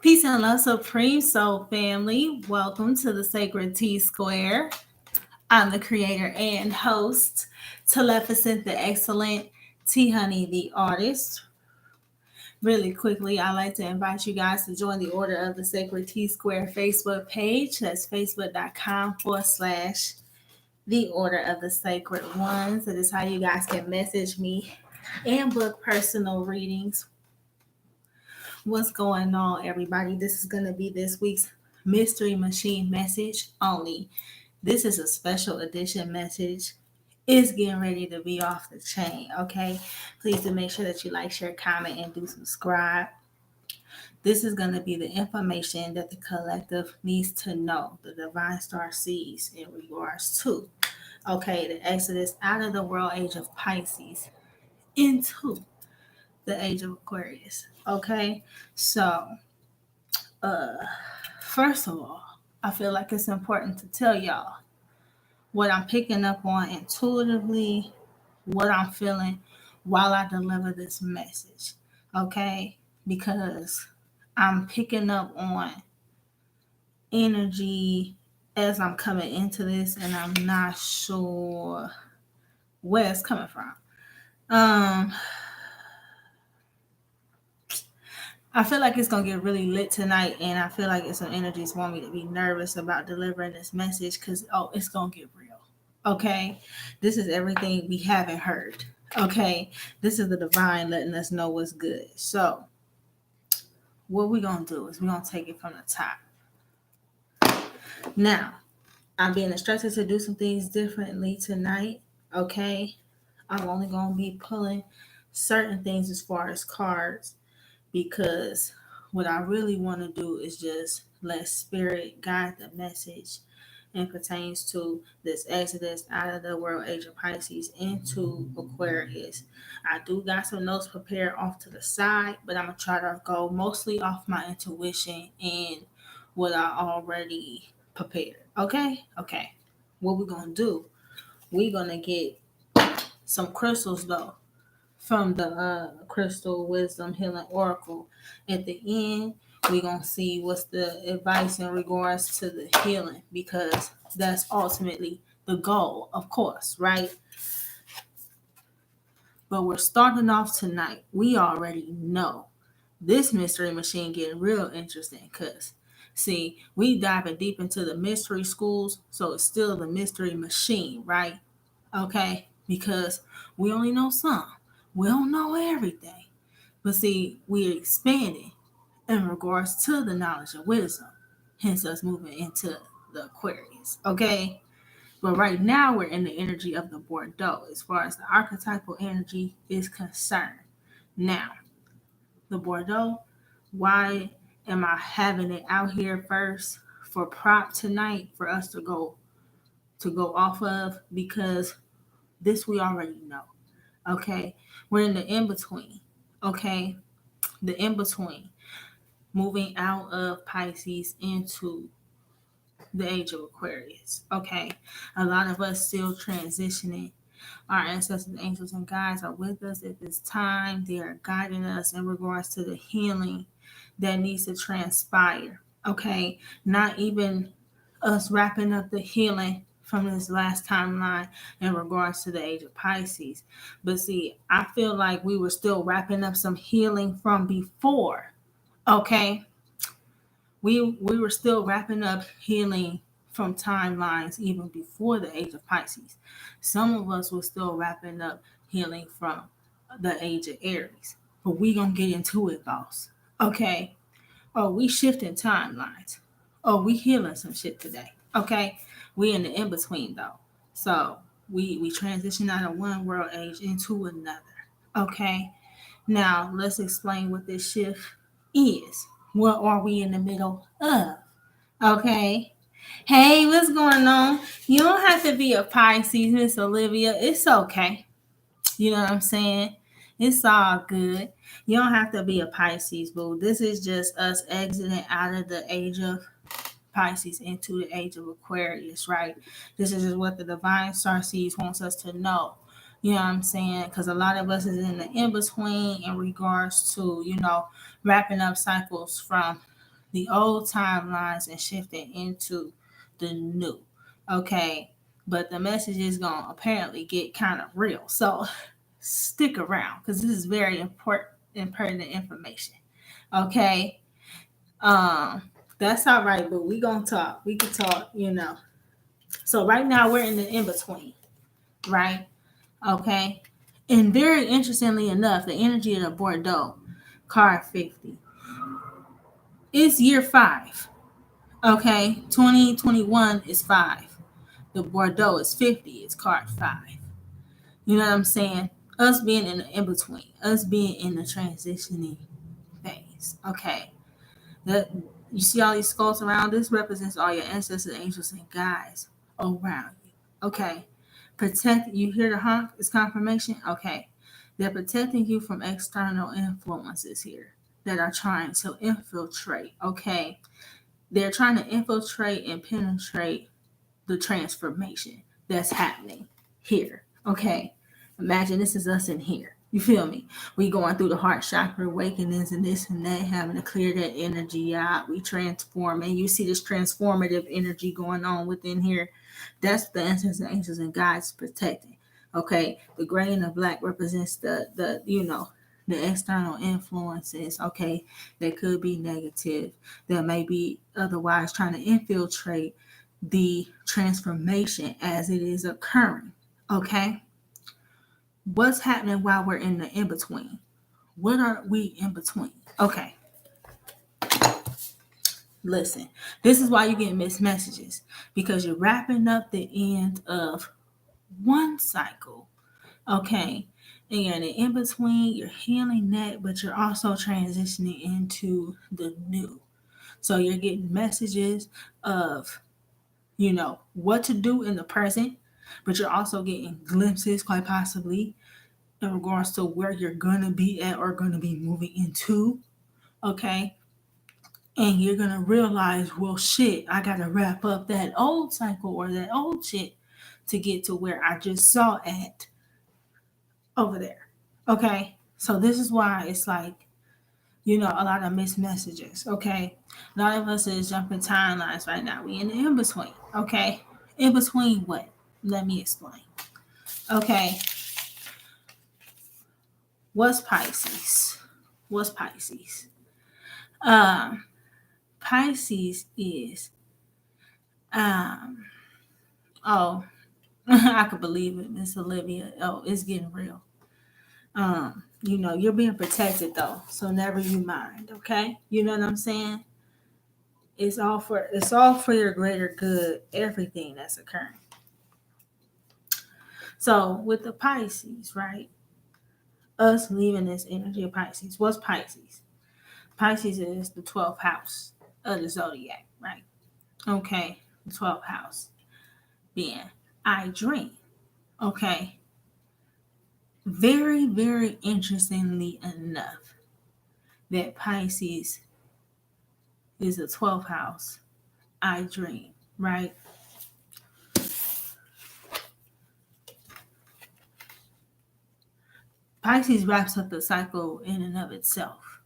Peace and love, Supreme Soul family. Welcome to the Sacred T Square. I'm the creator and host, Teleficent the Excellent, T Honey the Artist. Really quickly, I'd like to invite you guys to join the Order of the Sacred T Square Facebook page. That's facebook.com/. The Order of the Sacred Ones. That is how you guys can message me and book personal readings. What's going on, everybody? This is going to be this week's Mystery Machine message only. This is a special edition message. It's getting ready to be off the chain, okay? Please do make sure that you like, share, comment, and do subscribe. This is going to be the information that the collective needs to know, the divine star sees in regards to, okay, the exodus out of the world age of Pisces into the age of Aquarius, okay? So, uh, first of all, I feel like it's important to tell y'all what I'm picking up on intuitively, what I'm feeling while I deliver this message, okay? Because I'm picking up on energy as I'm coming into this, and I'm not sure where it's coming from. I feel like it's gonna get really lit tonight, and I feel like some energies want me to be nervous about delivering this message because it's gonna get real. Okay, this is everything we haven't heard. Okay, this is the divine letting us know what's good. So, what we're gonna do is we're gonna take it from the top. Now, I'm being instructed to do some things differently tonight. Okay, I'm only gonna be pulling certain things as far as cards because what I really want to do is just let spirit guide the message and pertains to this exodus out of the world age of Pisces into Aquarius. I do got some notes prepared off to the side, but I'm gonna try to go mostly off my intuition and what I already prepared. Okay. What we're gonna do? We're gonna get some crystals though from the Crystal Wisdom Healing Oracle. At the end, we're going to see what's the advice in regards to the healing because that's ultimately the goal, of course, right? But we're starting off tonight. We already know this mystery machine getting real interesting because, see, we diving deep into the mystery schools, so it's still the mystery machine, right? Okay? Because we only know some. We don't know everything. But see, we're expanding in regards to the knowledge of wisdom. Hence us moving into the Aquarius. Okay? But right now we're in the energy of the Bardo as far as the archetypal energy is concerned. Now, the Bardo, why am I having it out here first for prop tonight for us to go off of? Because this we already know. Okay, we're in the in between. Okay, the in between, moving out of Pisces into the age of Aquarius. Okay, a lot of us still transitioning. Our ancestors, angels, and guides are with us at this time. They are guiding us in regards to the healing that needs to transpire. Okay, not even us wrapping up the healing from this last timeline in regards to the age of Pisces. But see, I feel like we were still wrapping up some healing from before. Okay, we were still wrapping up healing from timelines even before the age of Pisces. Some of us were still wrapping up healing from the age of Aries. But we gonna get into it, boss. Okay. Oh, we shifting timelines. Oh, we healing some shit today. Okay. We in the in between though. So we transition out of one world age into another. Okay. Now let's explain what this shift is. What are we in the middle of? Okay. Hey, what's going on? You don't have to be a Pisces, Miss Olivia. It's okay. You know what I'm saying? It's all good. You don't have to be a Pisces, boo. This is just us exiting out of the age of Pisces into the age of Aquarius, right? This is just what the divine star seeds wants us to know. You know what I'm saying? Because a lot of us is in the in between in regards to, wrapping up cycles from the old timelines and shifting into the new. Okay. But the message is going to apparently get kind of real. So stick around because this is very important and pertinent information. Okay. Um, that's all right, but we gonna talk. We can talk. So right now we're in the in between, right? Okay. And very interestingly enough, the energy of the Bordeaux card 50 is year 5. Okay. 2021 is 5. The Bordeaux is 50. It's card 5. You know what I'm saying? Us being in the in between, us being in the transitioning phase. Okay. That you see all these skulls around. This represents all your ancestors, angels, and guides around you. Okay. Protect you hear the honk? It's confirmation. Okay. They're protecting you from external influences here that are trying to infiltrate. Okay. They're trying to infiltrate and penetrate the transformation that's happening here. Okay. Imagine this is us in here. You feel me? We going through the heart chakra awakenings and this and that, having to clear that energy out. We transform, and you see this transformative energy going on within here. That's the ancestors, angels, and guides protecting. Okay, the gray and the black represents the external influences. Okay, that could be negative. That may be otherwise trying to infiltrate the transformation as it is occurring. Okay. What's happening while we're in the in between? What are we in between? Okay, listen. This is why you get mixed messages because you're wrapping up the end of one cycle. Okay, and in between, you're healing that, but you're also transitioning into the new. So you're getting messages of what to do in the present, but you're also getting glimpses, quite possibly, in regards to where you're gonna be at or gonna be moving into. Okay. And you're gonna realize, well shit, I gotta wrap up that old cycle or that old shit to get to where I just saw at over there. Okay. So this is why it's like, a lot of mixed messages. Okay. A lot of us is jumping timelines right now. We in the in between. Okay. In between what? Let me explain. Okay. What's Pisces? What's Pisces? Um, Pisces is, um, oh, I could believe it, Miss Olivia. Oh, it's getting real. You're being protected though, so never you mind, okay? You know what I'm saying? It's all for your greater good, everything that's occurring. So with the Pisces, right? Us leaving this energy of Pisces. What's Pisces? Pisces is the 12th house of the zodiac, right? Okay, the 12th house being I dream. Okay. Very, very interestingly enough, that Pisces is the 12th house. I dream, right? Pisces wraps up the cycle in and of itself.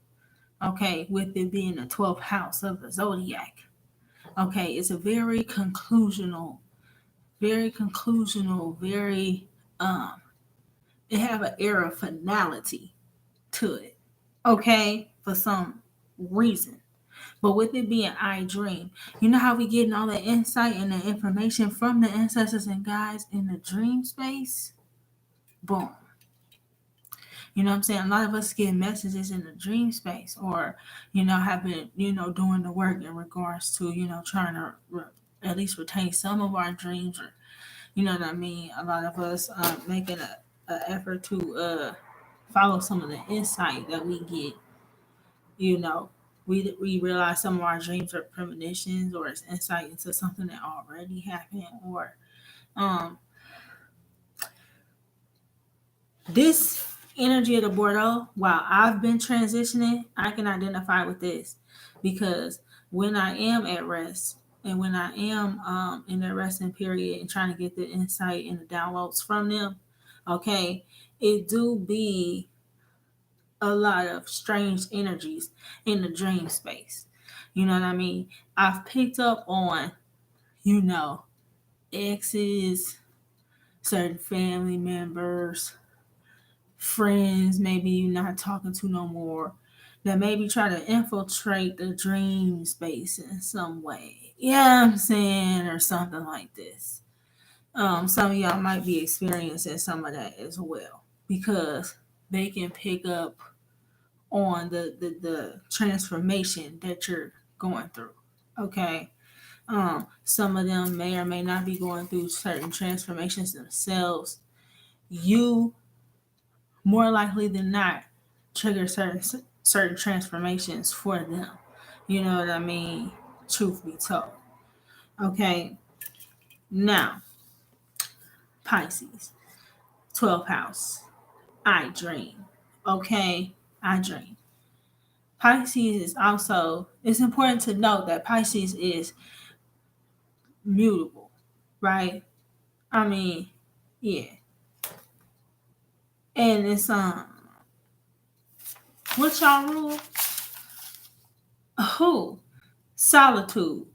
Okay, with it being the 12th house of the zodiac. Okay, it's a very it have an air of finality to it. Okay, for some reason. But with it being I dream, you know how we getting all the insight and the information from the ancestors and guides in the dream space? Boom. You know what I'm saying? A lot of us get messages in the dream space or, have been, doing the work in regards to, trying to at least retain some of our dreams or, you know what I mean? A lot of us making a effort to follow some of the insight that we get. You know, we realize some of our dreams are premonitions or it's insight into something that already happened or um this energy of the Bordeaux, while I've been transitioning, I can identify with this because when I am at rest and when I am in the resting period and trying to get the insight and the downloads from them, okay, it do be a lot of strange energies in the dream space. You know what I mean? I've picked up on, you know, exes, certain family members, friends, maybe you're not talking to no more, that maybe try to infiltrate the dream space in some way. Yeah, I'm saying, or something like this. Some of y'all might be experiencing some of that as well because they can pick up on the transformation that you're going through. Okay. Some of them may or may not be going through certain transformations themselves. You more likely than not trigger certain transformations for them. You know what I mean? Truth be told. Okay. Now, Pisces, 12th house. I dream. Okay. I dream. Pisces is also, it's important to note that Pisces is mutable, right? I mean, yeah. And it's what y'all rule? Who? Solitude.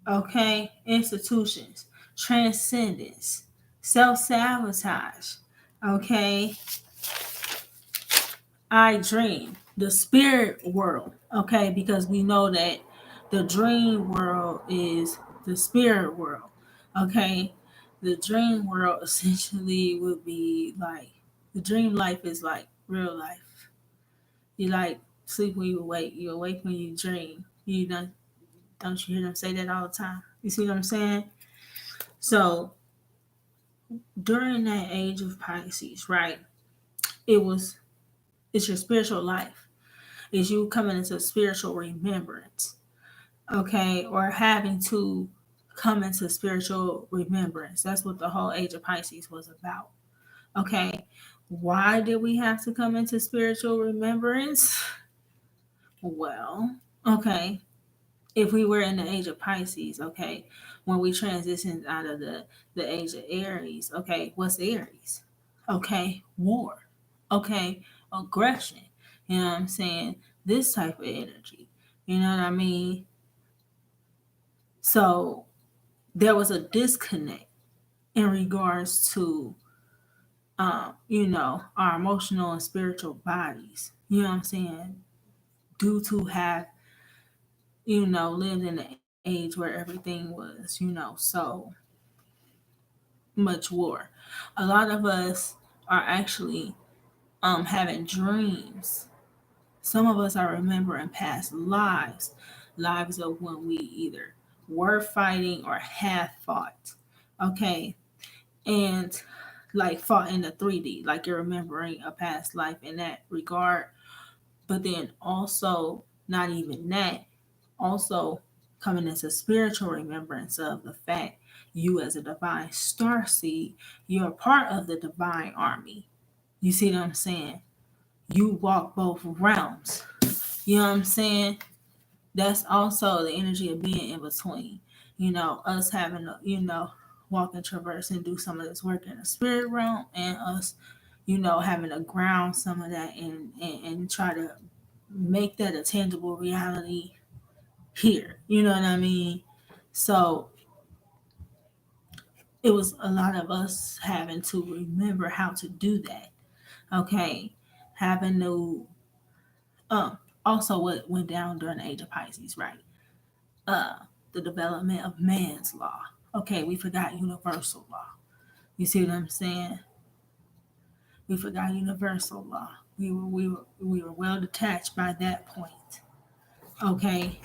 Okay, institutions, transcendence, self-sabotage. Okay, I dream, the spirit world. Okay, because we know that the dream world is the spirit world. Okay, the dream world essentially would be like, the dream life is like real life. You like sleep when you awake, you awake when you dream. You don't you hear them say that all the time? You see what I'm saying? So during that age of Pisces, right? It was it's your spiritual life. It's you coming into spiritual remembrance, okay, or having to come into spiritual remembrance. That's what the whole age of Pisces was about. Okay, why did we have to come into spiritual remembrance? Well, okay, if we were in the age of Pisces, okay, when we transitioned out of the age of Aries, okay, what's Aries? Okay, war. Okay, aggression. You know what I'm saying? This type of energy. You know what I mean? So there was a disconnect in regards to, our emotional and spiritual bodies. You know what I'm saying? Due to have, lived in the age where everything was, so much war. A lot of us are actually having dreams. Some of us are remembering past lives, lives of when we either were fighting or have fought. Okay. And like fought in the 3D, like you're remembering a past life in that regard. But then also, not even that, also coming into spiritual remembrance of the fact you as a divine star seed, you're a part of the divine army. You see what I'm saying? You walk both realms. You know what I'm saying? That's also the energy of being in between. Us having to, walk and traverse and do some of this work in the spirit realm, and us, having to ground some of that and try to make that a tangible reality here. You know what I mean? So it was a lot of us having to remember how to do that. Okay. Having to also what went down during the age of Pisces, right? The development of man's law. Okay, we forgot universal law. You see what I'm saying? We forgot universal law. We were well detached by that point. Okay.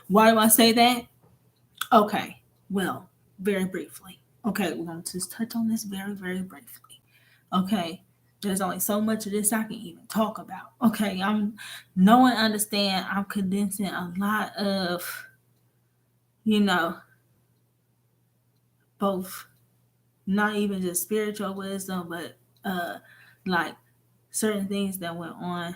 Why do I say that? Okay. Well, very briefly. Okay, we're going to just touch on this very, very briefly. Okay. There's only so much of this I can even talk about. Okay, I'm no one understand. I'm condensing a lot of, you know, both not even just spiritual wisdom, but like certain things that went on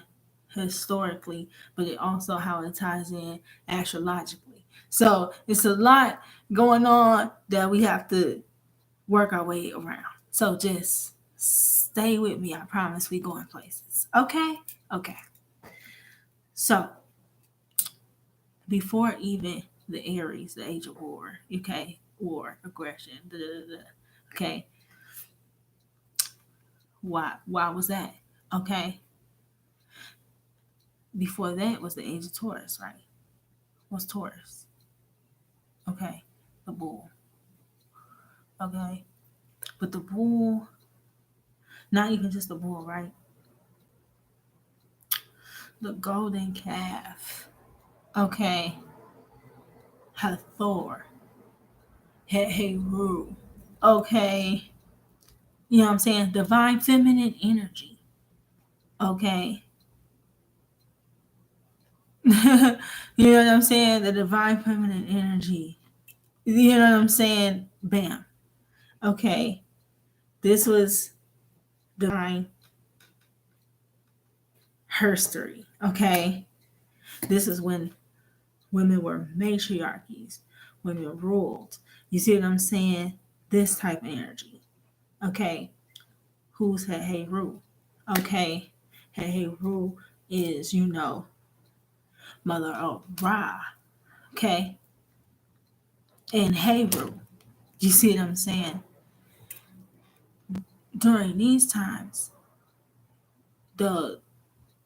historically, but it also how it ties in astrologically. So it's a lot going on that we have to work our way around. So just stay with me. I promise we going places. Okay? Okay. So before even the Aries, the age of war, okay, war, aggression, okay, why was that? Okay, before that was the age of Taurus, right? What's Taurus? Okay, the bull. Okay, but the bull, not even just the bull, right? The golden calf. Okay, had Thor, had Heru. Okay, you know what I'm saying? Divine feminine energy. Okay. You know what I'm saying? The divine feminine energy. You know what I'm saying? Bam. Okay. This was divine herstory. Okay. This is when women were matriarchies, women ruled. You see what I'm saying? This type of energy. Okay. Who's Heru? Okay. Heru is, Mother of Ra. Okay. And Heru. You see what I'm saying? During these times, the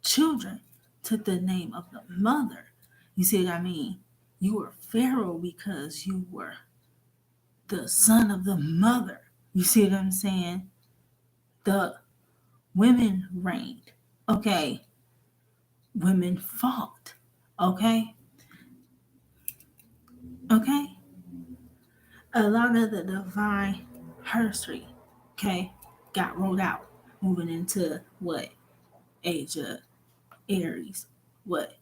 children took the name of the mother. You see what I mean? You were Pharaoh because you were the son of the mother. You see what I'm saying? The women reigned. Okay. Women fought. Okay. Okay. A lot of the divine history, okay, got rolled out, moving into what? Age of Aries. What?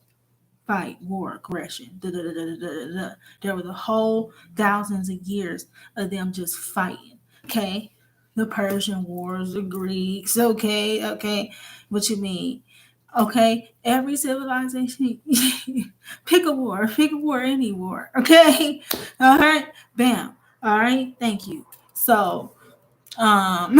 Fight, war, aggression. Da, da, da, da, da, da, da. There was a whole thousands of years of them just fighting. Okay, the Persian Wars, the Greeks. Okay. What you mean? Okay, every civilization, pick a war, any war. Okay, all right, bam. All right, thank you. So, um,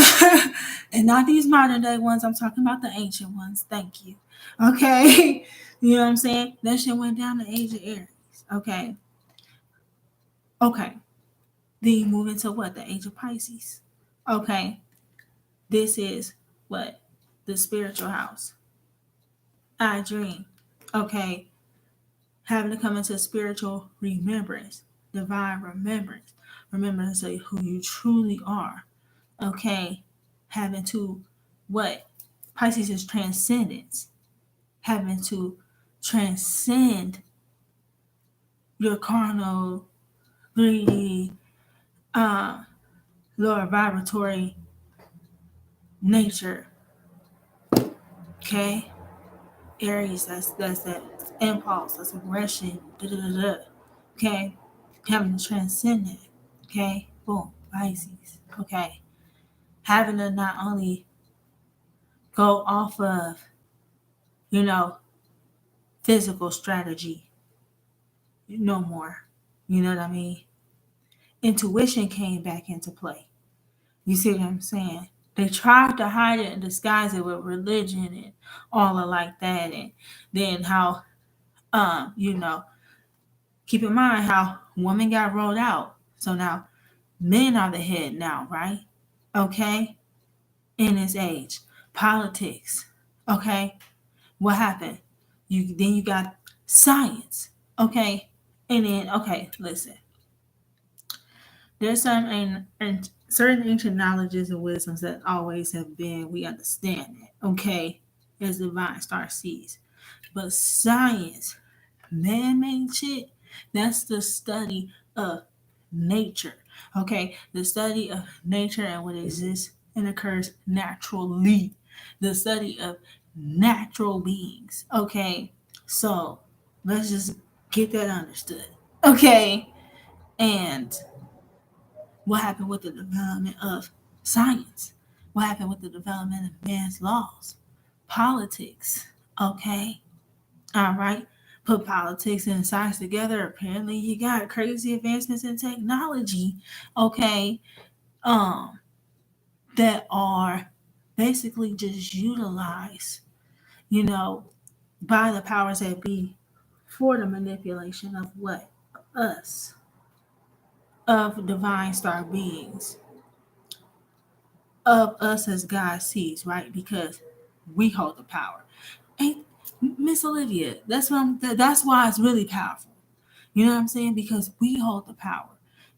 and not these modern day ones. I'm talking about the ancient ones. Thank you. Okay. You know what I'm saying? That shit went down the age of Aries. Okay. Okay. Then you move into what? The age of Pisces. Okay. This is what? The spiritual house. I dream. Okay. Having to come into spiritual remembrance, divine remembrance. Remembrance of who you truly are. Okay. Having to what? Pisces is transcendence. Having to transcend your carnal, 3D, lower vibratory nature. Okay? Aries, that's that impulse, that's aggression. Da, da, da, da. Okay? Having to transcend that. Okay? Boom. Pisces. Okay? Having to not only go off of, you know, physical strategy no more. You know what I mean? Intuition came back into play. You see what I'm saying? They tried to hide it and disguise it with religion and all of like that. And then how, you know, keep in mind how women got rolled out. So now men are the head now, right? Okay? In this age. Politics. Okay? What happened? You got science. Okay? And then, okay, listen. There's certain ancient knowledges and wisdoms that always have been, we understand it, okay, as divine star sees. But science, man-made shit, that's the study of nature, okay? The study of nature and what exists and occurs naturally. The study of natural beings, okay? So let's just get that understood, okay? And what happened with the development of science? What happened with the development of man's laws? Politics. Okay. All right. Put politics and science together. Apparently you got crazy advancements in technology. Okay. Um, that are basically just utilize, you know, by the powers that be for the manipulation of what? Us, of divine star beings, of us as God sees, right? Because we hold the power. Ain't Miss Olivia? That's why it's really powerful. You know what I'm saying? Because we hold the power.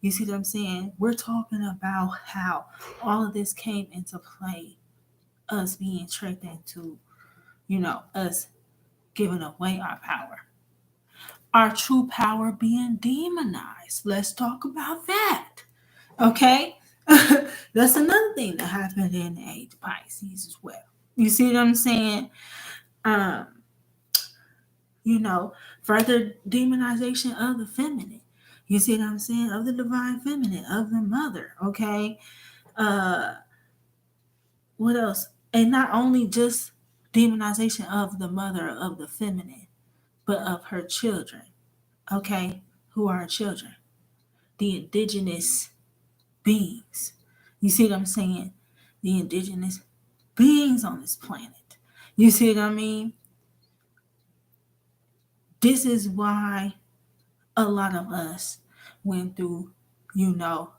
You see what I'm saying? We're talking about how all of this came into play, us being tricked into, us giving away our power. Our true power being demonized. Let's talk about that. Okay? That's another thing that happened in the age of Pisces as well. You see what I'm saying? Um, further demonization of the feminine. You see what I'm saying? Of the divine feminine, of the mother. Okay? Uh, what else? And not only just demonization of the mother of the feminine, but of her children. Okay? Who are her children? The indigenous beings. You see what I'm saying? The indigenous beings on this planet. You see what I mean? This is why a lot of us went through, you know,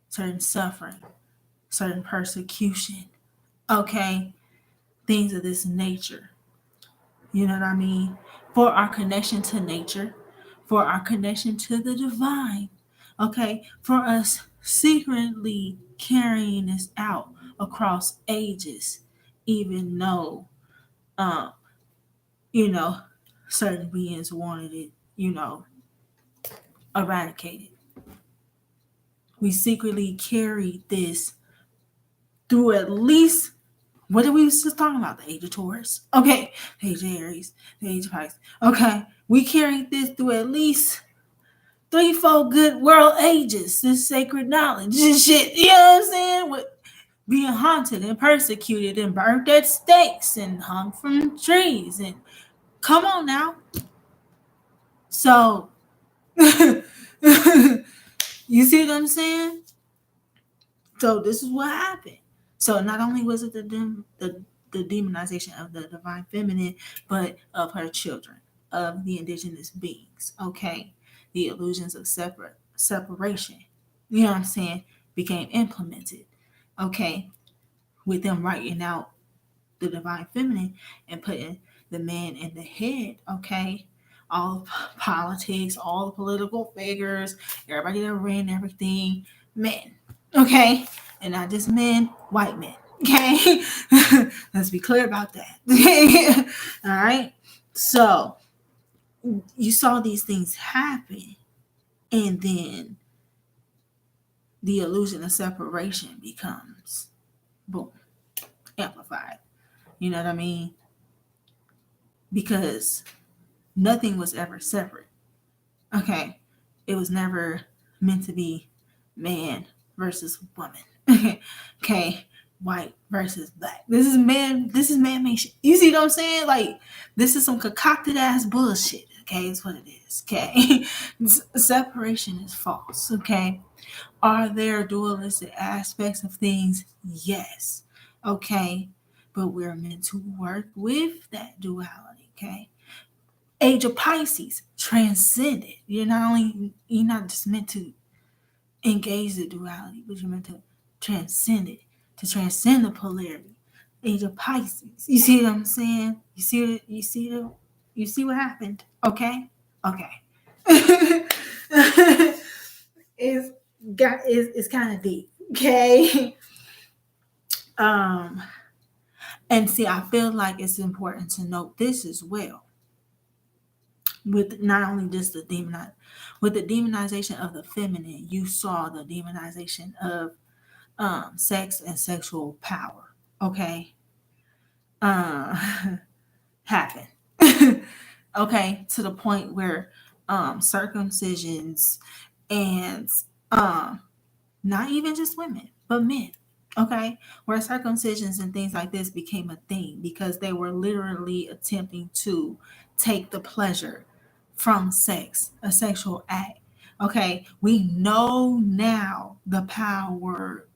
certain suffering, certain persecution, okay? Things of this nature. You know what I mean? For our connection to nature, for our connection to the divine, okay? For us secretly carrying this out across ages, even though, um, you know, certain beings wanted it, eradicated. We secretly carried this through at least, what are we just talking about? The age of Taurus. Okay. The age of Aries. The age of Pisces. Okay. We carried this through at least 3-4 good world ages. This sacred knowledge and shit. You know what I'm saying? With being haunted and persecuted and burnt at stakes and hung from trees. And come on now. So, you see what I'm saying? So this is what happened. So not only was it the demonization of the divine feminine, but of her children, of the indigenous beings. Okay, the illusions of separation. You know what I'm saying? Became implemented. Okay, with them writing out the divine feminine and putting the man in the head. Okay, all politics, all the political figures, everybody that ran everything, men. Okay, and not just men, white men. Okay, let's be clear about that. All right, so you saw these things happen, and then the illusion of separation becomes boom amplified. You know what I mean? Because nothing was ever separate. Okay, it was never meant to be man versus woman. Okay, white versus black. This is man-made shit. You see what I'm saying? Like, this is some concocted ass bullshit. Okay, it's what it is. Okay, separation is false. Okay, are there dualistic aspects of things? Yes. Okay, but we're meant to work with that duality. Okay, age of Pisces, transcend it. You're not just meant to engage the duality, but you're meant to transcend it, to transcend the polarity. Age of Pisces. You see what I'm saying? You see what happened? Okay? Okay. It's kind of deep. Okay. Um and see, I feel like it's important to note this as well. With not only just with the demonization of the feminine, you saw the demonization of sex and sexual power. Okay, uh, happen. Okay, to the point where circumcisions and not even just women, but men. Okay, where circumcisions and things like this became a thing because they were literally attempting to take the pleasure from sex, a sexual act. Okay, we know now the power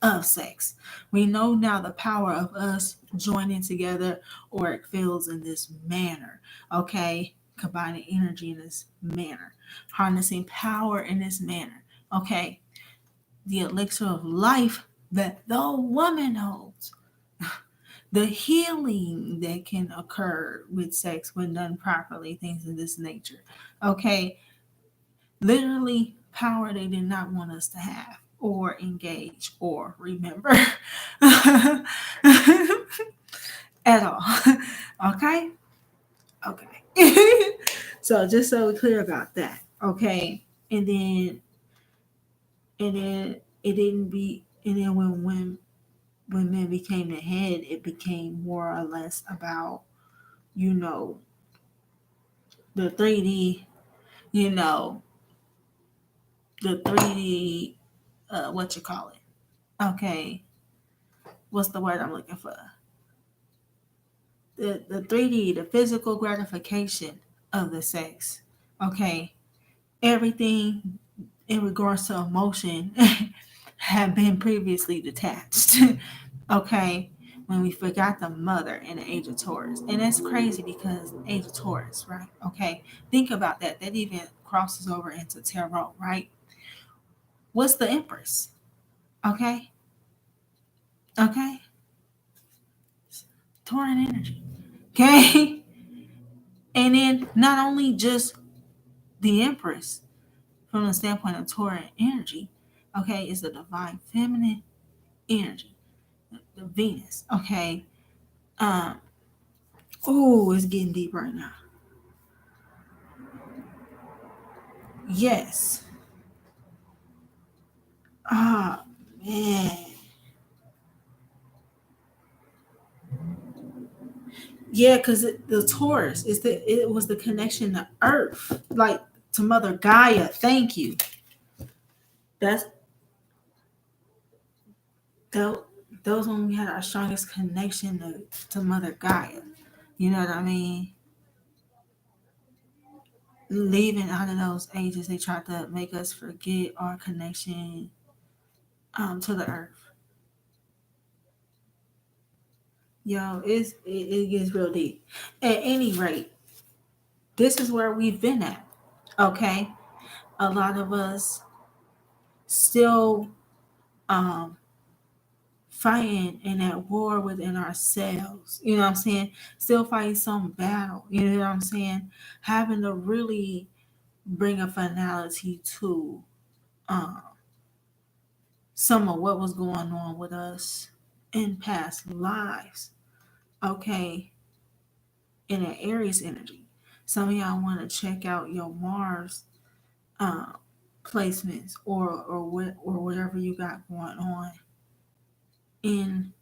of sex. We know now the power of us joining together, or it feels in this manner. Okay, combining energy in this manner, harnessing power in this manner. Okay, the elixir of life that the woman holds, the healing that can occur with sex when done properly, things of this nature. Okay, literally power they did not want us to have or engage or remember at all. Okay? Okay. So just so we're clear about that. Okay. And then it didn't be and then when men became the head, it became more or less about, you know, the 3D, you know, the 3D what you call it. Okay. What's the word I'm looking for? The 3D, the physical gratification of the sex. Okay. Everything in regards to emotion had been previously detached. Okay. When we forgot the mother in the age of Taurus. And that's crazy because age of Taurus, right? Okay. Think about that. That even crosses over into tarot, right? What's the Empress? Okay. Okay. Tauran energy. Okay. And then not only just the Empress from the standpoint of Tauran energy, okay, is the divine feminine energy, the Venus, okay. Um, oh, it's getting deep right now. Yes. Ah, man. Yeah, because the Taurus is it was the connection to Earth, like to Mother Gaia. Thank you. That's tho- those when we had our strongest connection to Mother Gaia. You know what I mean? Leaving out of those ages, they tried to make us forget our connection to the earth. Yo, it gets real deep. At any rate, this is where we've been at. Okay, a lot of us still um fighting in that war within ourselves. You know what I'm saying? Still fighting some battle. You know what I'm saying? Having to really bring a finality to um some of what was going on with us in past lives. Okay, in an Aries energy. Some of y'all want to check out your Mars uh, placements or whatever you got going on in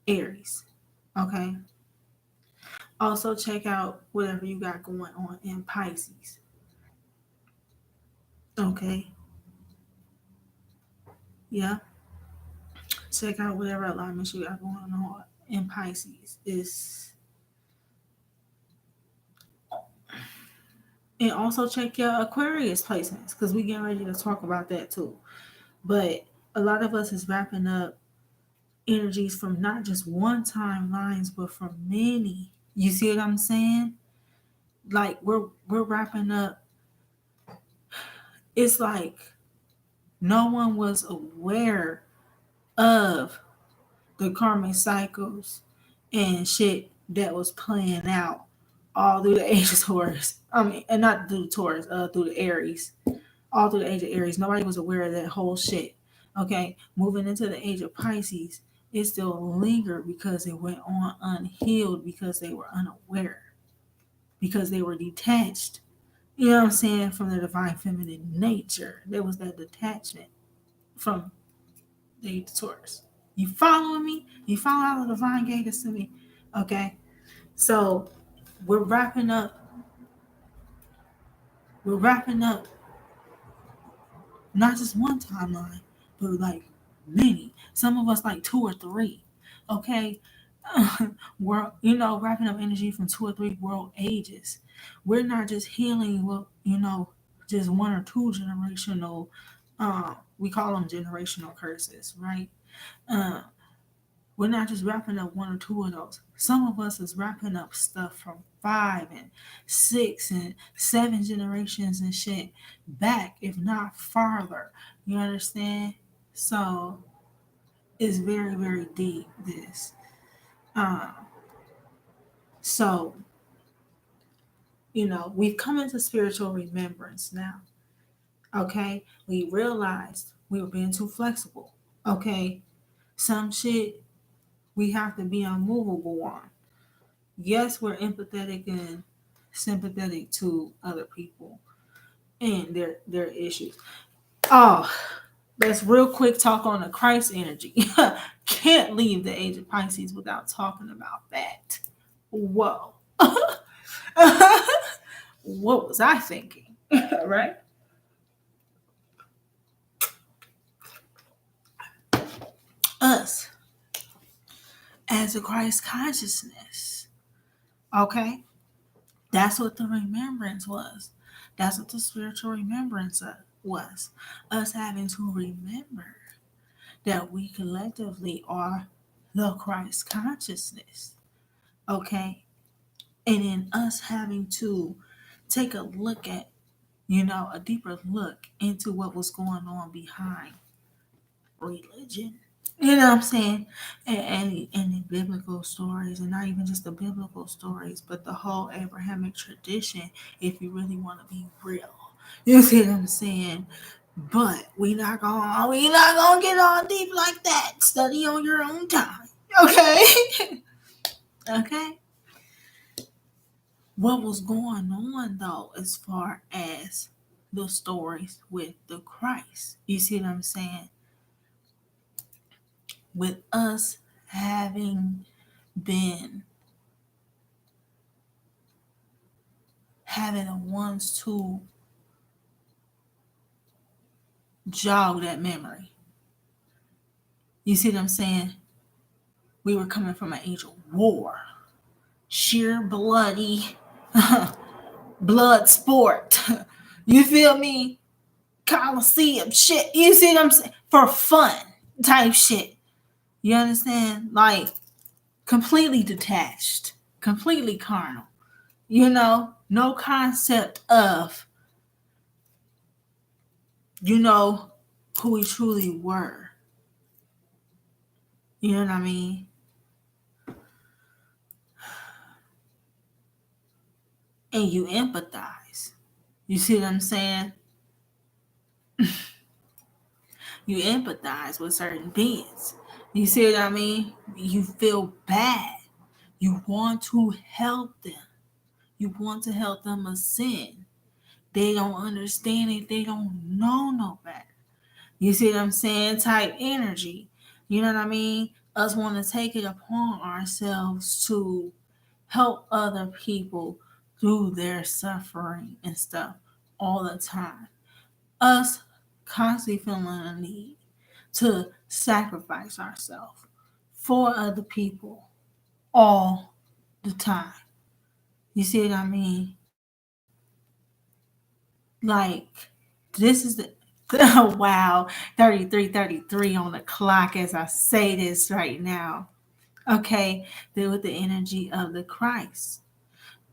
Aries. Okay. Also check out whatever you got going on in Pisces. Okay. Yeah. Check out whatever alignments you got going on in Pisces. Is and also check your Aquarius placements because we getting ready to talk about that too. But a lot of us is wrapping up energies from not just one timelines, but from many. You see what I'm saying? Like we're wrapping up. It's like no one was aware of the karmic cycles and shit that was playing out all through the age of Taurus. I mean, and not through Taurus, through the Aries, all through the age of Aries. Nobody was aware of that whole shit. Okay, moving into the age of Pisces, it still lingered because it went on unhealed because they were unaware, because they were detached. You know what I'm saying? From the divine feminine nature. There was that detachment from the Taurus. You following me? You follow how the divine gave this to me? Okay. So we're wrapping up, we're wrapping up not just one timeline, but like many. Some of us like two or three. Okay. We're wrapping up energy from two or three world ages. We're not just healing just one or two generational We call them generational curses, right? Uh, we're not just wrapping up one or two of those. Some of us is wrapping up stuff from 5 and 6 and 7 generations and shit back, if not farther. You understand? So it's very, very deep. This. Uh, so we've come into spiritual remembrance now. Okay, we realized we were being too flexible. Okay, some shit we have to be unmovable on. Yes, we're empathetic and sympathetic to other people and their issues. Oh, let's real quick talk on the Christ energy. Can't leave the age of Pisces without talking about that. Whoa. What was I thinking? Right? Us as a Christ consciousness. Okay? That's what the remembrance was. That's what the spiritual remembrance was. Us having to remember that we collectively are the Christ consciousness. Okay? And in us having to take a look at, a deeper look into what was going on behind religion. You know what I'm saying? And the biblical stories, and not even just the biblical stories, but the whole Abrahamic tradition, if you really want to be real. You see what I'm saying? But we not gonna get all deep like that. Study on your own time. Okay? Okay. What was going on though, as far as the stories with the Christ? You see what I'm saying? With us been having the ones to jog that memory. You see what I'm saying? We were coming from an age of war, sheer bloody blood sport. You feel me? Coliseum shit. You see what I'm saying? For fun type shit. You understand? Like completely detached, completely carnal. No concept of, who we truly were. You know what I mean? And you empathize. You see what I'm saying? You empathize with certain beings. You see what I mean? You feel bad. You want to help them. You want to help them ascend. They don't understand it. They don't know no better. You see what I'm saying? Type energy. You know what I mean? Us want to take it upon ourselves to help other people through their suffering and stuff all the time. Us constantly feeling a need to sacrifice ourselves for other people all the time. You see what I mean? Like, this is the wow, 33 on the clock as I say this right now. Okay, then with the energy of the Christ.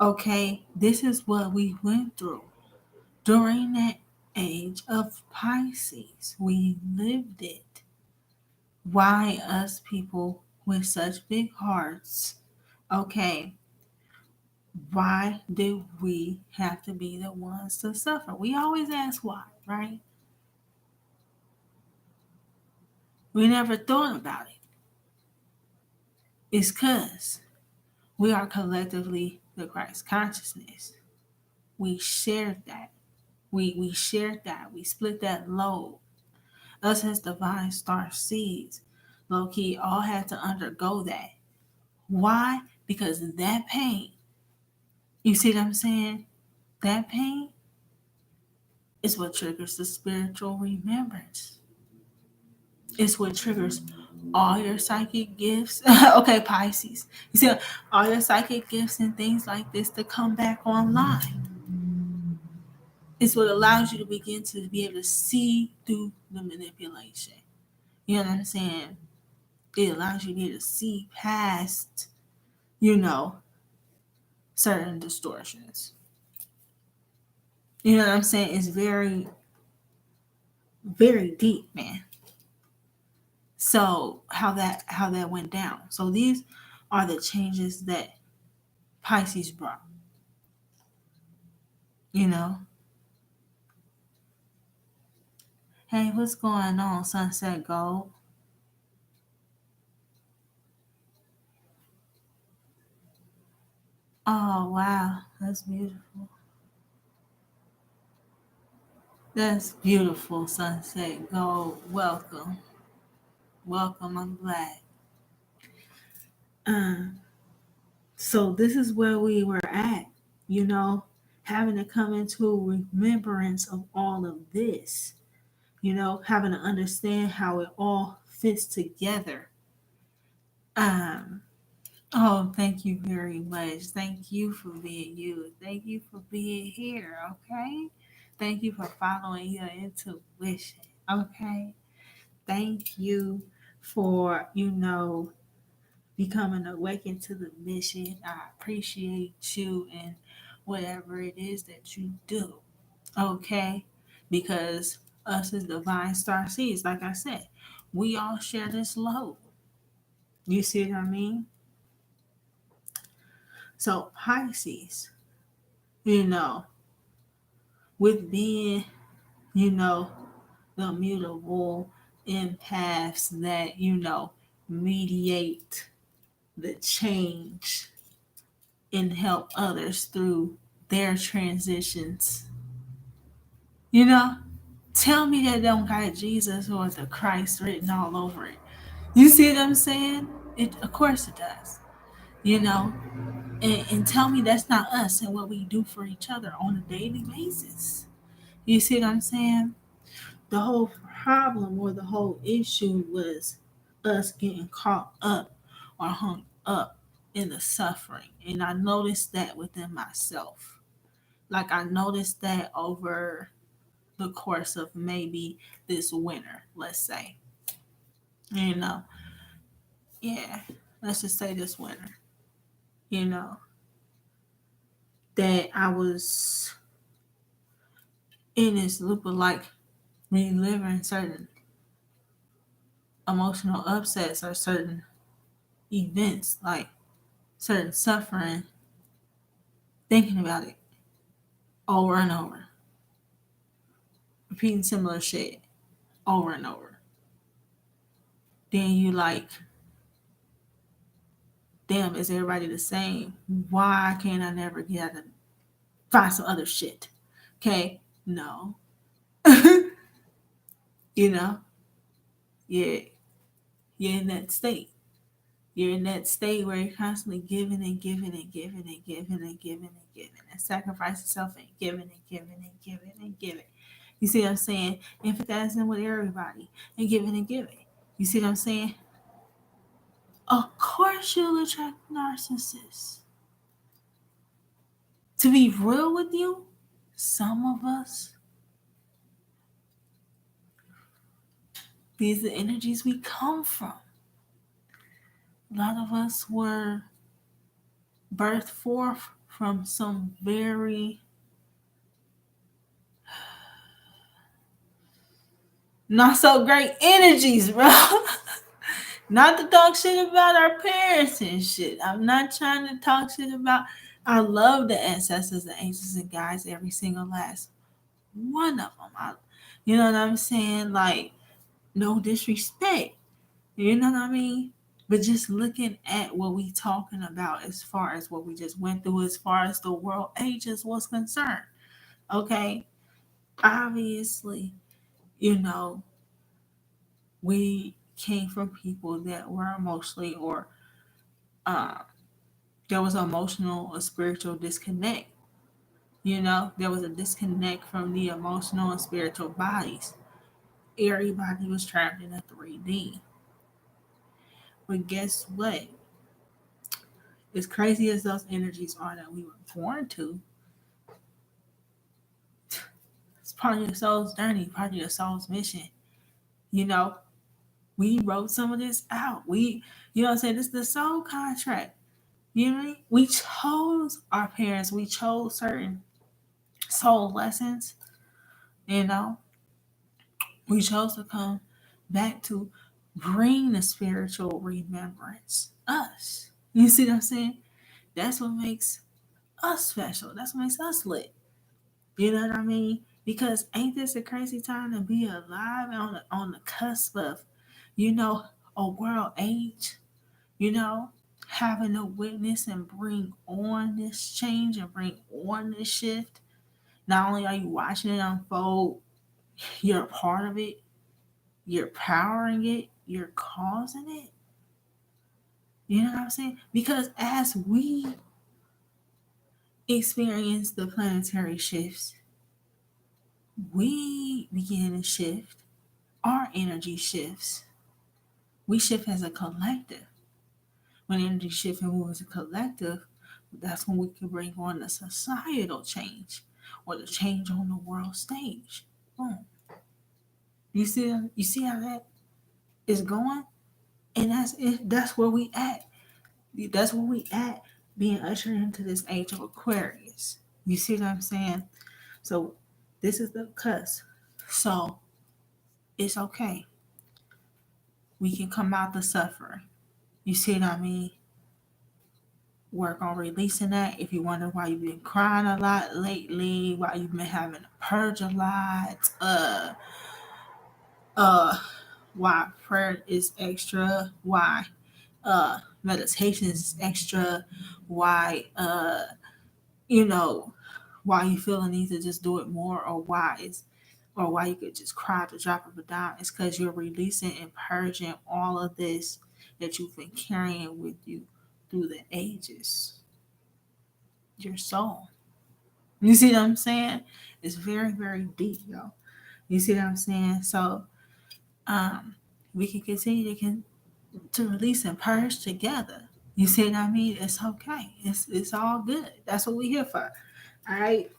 Okay, this is what we went through during that age of Pisces. We lived it. Why us people with such big hearts? Okay, why do we have to be the ones to suffer? We always ask why, right? We never thought about it. It's because we are collectively the Christ consciousness. We shared that. We shared that. We split that load. Us as divine star seeds, low key, all had to undergo that. Why? Because that pain, you see what I'm saying? That pain is what triggers the spiritual remembrance. It's what triggers all your psychic gifts. Okay, Pisces. You see, all your psychic gifts and things like this to come back online. It's what allows you to begin to be able to see through the manipulation. You know what I'm saying? It allows you to be able to see past, certain distortions. You know what I'm saying? It's very, very deep, man. So how that went down. So these are the changes that Pisces brought. You know, hey, what's going on, Sunset Gold? Oh wow, that's beautiful. That's beautiful, Sunset Gold. Welcome, welcome. I'm glad. Uh, so this is where we were at. You know, having to come into remembrance of all of this. Having to understand how it all fits together. Um, oh, thank you very much. Thank you for being you. Thank you for being here, okay? Thank you for following your intuition, okay? Thank you for, becoming awakened to the mission. I appreciate you and whatever it is that you do, okay? Because us as divine star seeds, like I said, we all share this load. You see what I mean? So Pisces, you know, with being, you know, the immutable empaths that, mediate the change and help others through their transitions. You know, tell me that don't got Jesus or the Christ written all over it. You see what I'm saying? Of course it does. You know, and tell me that's not us and what we do for each other on a daily basis. You see what I'm saying? The whole problem or the whole issue was us getting caught up or hung up in the suffering. And I noticed that within myself. Like I noticed that over the course of maybe this winter, let's say. You know, yeah, let's just say this winter, you know, that I was in this loop of like reliving certain emotional upsets or certain events, like certain suffering, thinking about it over and over, repeating similar shit over and over. Then you like, damn, is everybody the same? Why can't I never get out of find some other shit? Okay, no. you know, yeah, you're in that state. You're in that state where you're constantly giving and giving and giving and giving and giving and giving and sacrifice yourself and giving and giving and giving and giving. You see what I'm saying? Empathizing with everybody and giving and giving. You see what I'm saying? Of course you'll attract narcissists. To be real with you, some of us, these are the energies we come from. A lot of us were birthed forth from some very not so great energies, bro. Not to talk shit about our parents and shit. I'm not trying to talk shit about. I love the ancestors, the angels, and guides, every single last one of them. You know what I'm saying? Like, no disrespect. You know what I mean? But just looking at what we talking about as far as what we just went through, as far as the world ages was concerned. Okay? Obviously, you know, we came from people that were emotionally or uh, there was an emotional or spiritual disconnect. There was a disconnect from the emotional and spiritual bodies. Everybody was trapped in a 3D. But guess what? As crazy as those energies are that we were born to, part of your soul's journey, part of your soul's mission. You know, we wrote some of this out. You know what I'm saying? This is the soul contract. You know what I mean? We chose our parents. We chose certain soul lessons. You know, we chose to come back to bring the spiritual remembrance. Us. You see what I'm saying? That's what makes us special. That's what makes us lit. You know what I mean? Because ain't this a crazy time to be alive on the cusp of, you know, a world age? You know, having to witness and bring on this change and bring on this shift. Not only are you watching it unfold, you're a part of it, you're powering it, you're causing it. You know what I'm saying? Because as we experience the planetary shifts, we begin to shift. Our energy shifts. We shift as a collective. When energy shifts and move as a collective, that's when we can bring on the societal change or the change on the world stage. Boom. You see how that is going? And that's it. That's where we at. That's where we at, being ushered into this age of Aquarius. You see what I'm saying? So this is the cusp. So it's okay. We can come out the suffering. You see what I mean? Work on releasing that. If you wonder why you've been crying a lot lately, why you've been having to purge a lot, uh, why prayer is extra, why meditation is extra, why you know, why you feel the need to just do it more, or why you could just cry at the drop of a dime. It's because you're releasing and purging all of this that you've been carrying with you through the ages. Your soul. You see what I'm saying? It's very, very deep, yo. You see what I'm saying? So, we can continue to release and purge together. You see what I mean? It's okay. It's all good. That's what we're here for. All right.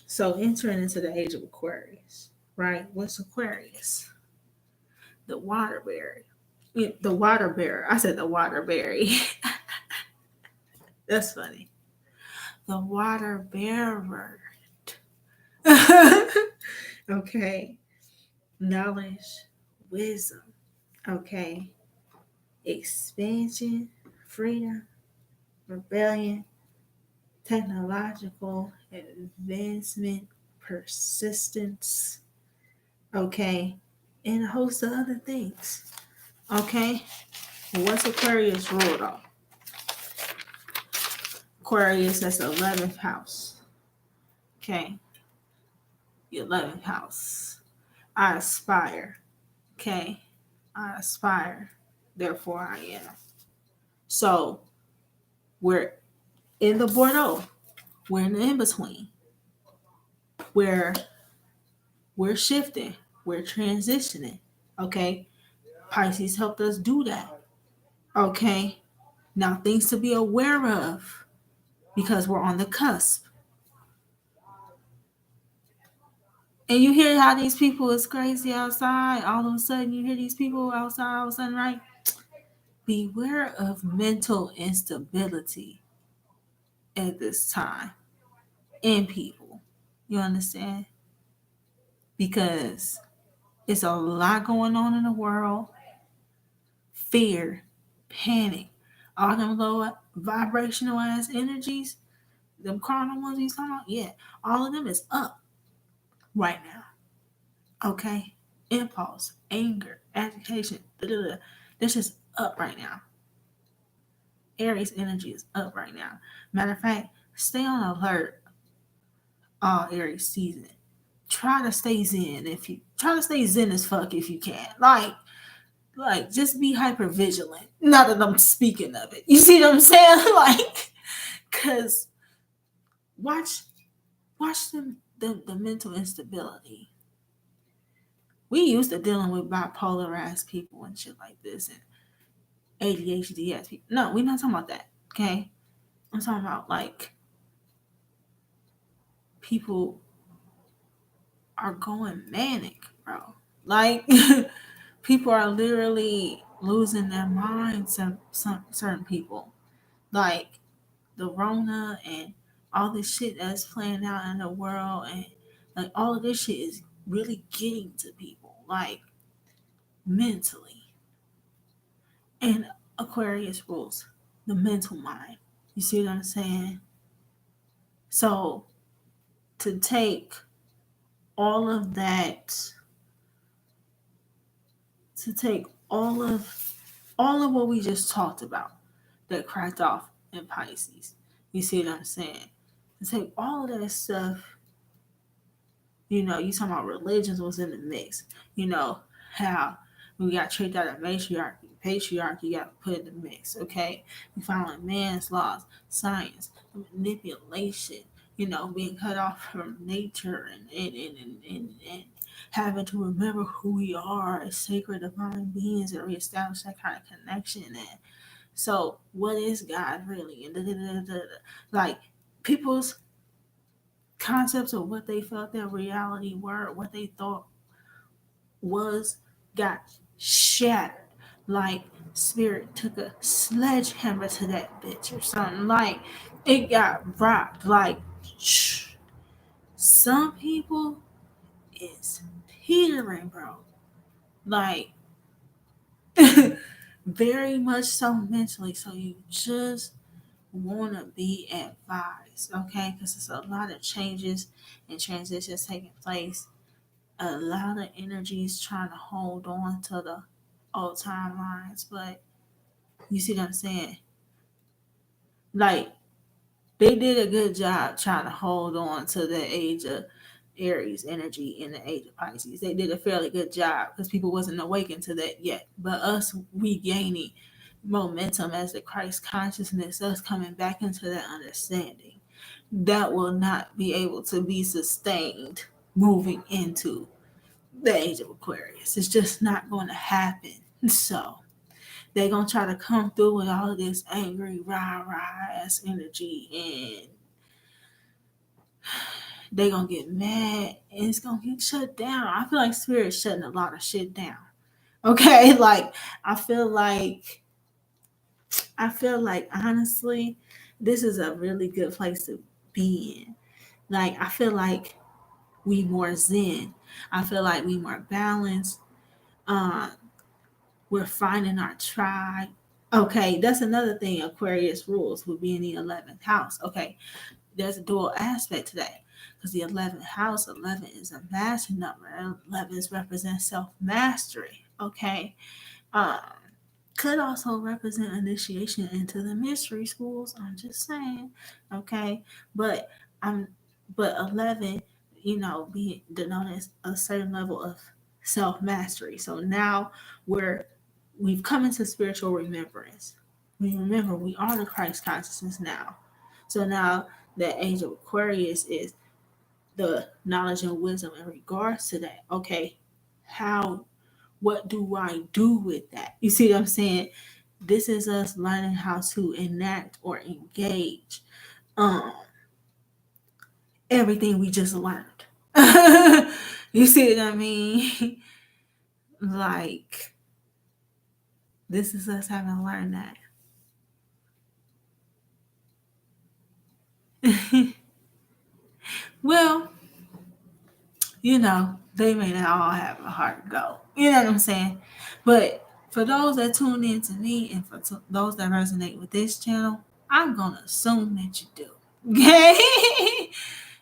So entering into the age of Aquarius, right? What's Aquarius? The water bearer. Yeah, the water bearer. I said the water berry. That's funny. The water bearer. Okay. Knowledge, wisdom. Okay. Expansion, freedom, rebellion, technological advancement, persistence. Okay. And a host of other things. Okay. What's Aquarius ruled on? Aquarius, that's the 11th house. Okay. The 11th house. I aspire. Okay. I aspire. Therefore, I am. So, we're in the Bordeaux. We're in the in-between. We're shifting. We're transitioning. Okay. Pisces helped us do that. Okay. Now, things to be aware of because we're on the cusp. And you hear how these people is crazy outside. All of a sudden, you hear these people outside all of a sudden, right? Beware of mental instability at this time in people. You understand? Because it's a lot going on in the world. Fear, panic, all them low vibrational ass energies, them carnal ones he's talking about, yeah, all of them is up right now. Okay? Impulse, anger, agitation, that's just up right now. Aries energy is up right now. Matter of fact, stay on alert all Aries season. Try to stay zen as fuck if you can. Like just be hyper vigilant. Not that I'm speaking of it. You see what I'm saying? Like, cause watch the mental instability. We used to dealing with bipolar ass people and shit like this and ADHD ass people. No, we're not talking about that. Okay? I'm talking about like people are going manic, bro. Like people are literally losing their minds. Some certain people, like the Rona and all this shit that's playing out in the world, and like all of this shit is really getting to people, like mentally. And Aquarius rules the mental mind. You see what I'm saying? So to take all of that, to take all of what we just talked about that cracked off in Pisces. You see what I'm saying? To take all of that stuff, you talking about religions was in the mix. How we got tricked out of matriarchy, patriarchy got put in the mix. Okay, we following man's laws, science, manipulation. Being cut off from nature and having to remember who we are as sacred divine beings and reestablish that kind of connection. And so, what is God really? And like people's concepts of what they felt their reality were, what they thought was, got shattered. Like spirit took a sledgehammer to that bitch or something. Like it got rocked. Like some people is teetering, bro. Like very much so mentally. So you just want to be advised, okay? Because there's a lot of changes and transitions taking place. A lot of energies trying to hold on to the old timelines, but you see what I'm saying? Like they did a good job trying to hold on to the age of Aries energy in the age of Pisces. They did a fairly good job because people wasn't awakened to that yet. But us, we gaining momentum as the Christ consciousness, us coming back into that understanding, that will not be able to be sustained moving into the age of Aquarius. It's just not going to happen. So they're going to try to come through with all of this angry, rah ass energy, and they're going to get mad and it's going to get shut down. I feel like Spirit's shutting a lot of shit down. Okay? Like, I feel like honestly, this is a really good place to be in. Like, I feel like we more zen. I feel like we more balanced. Um, we're finding our tribe. Okay, that's another thing Aquarius rules would be in the 11th house. Okay, there's a dual aspect to that because the 11th house, 11 is a master number. 11 represents self mastery. Okay, um, could also represent initiation into the mystery schools. I'm just saying. Okay, but I'm but 11, being denotes a certain level of self mastery. So now we've come into spiritual remembrance. We remember we are the Christ consciousness now. So now the age of Aquarius is the knowledge and wisdom in regards to that. Okay, what do I do with that? You see what I'm saying? This is us learning how to enact or engage um everything we just learned. You see what I mean? Like this is us having learned that. Well, they may not all have a hard go. You know what I'm saying? But for those that tune in to me and for those that resonate with this channel, I'm going to assume that you do. Okay?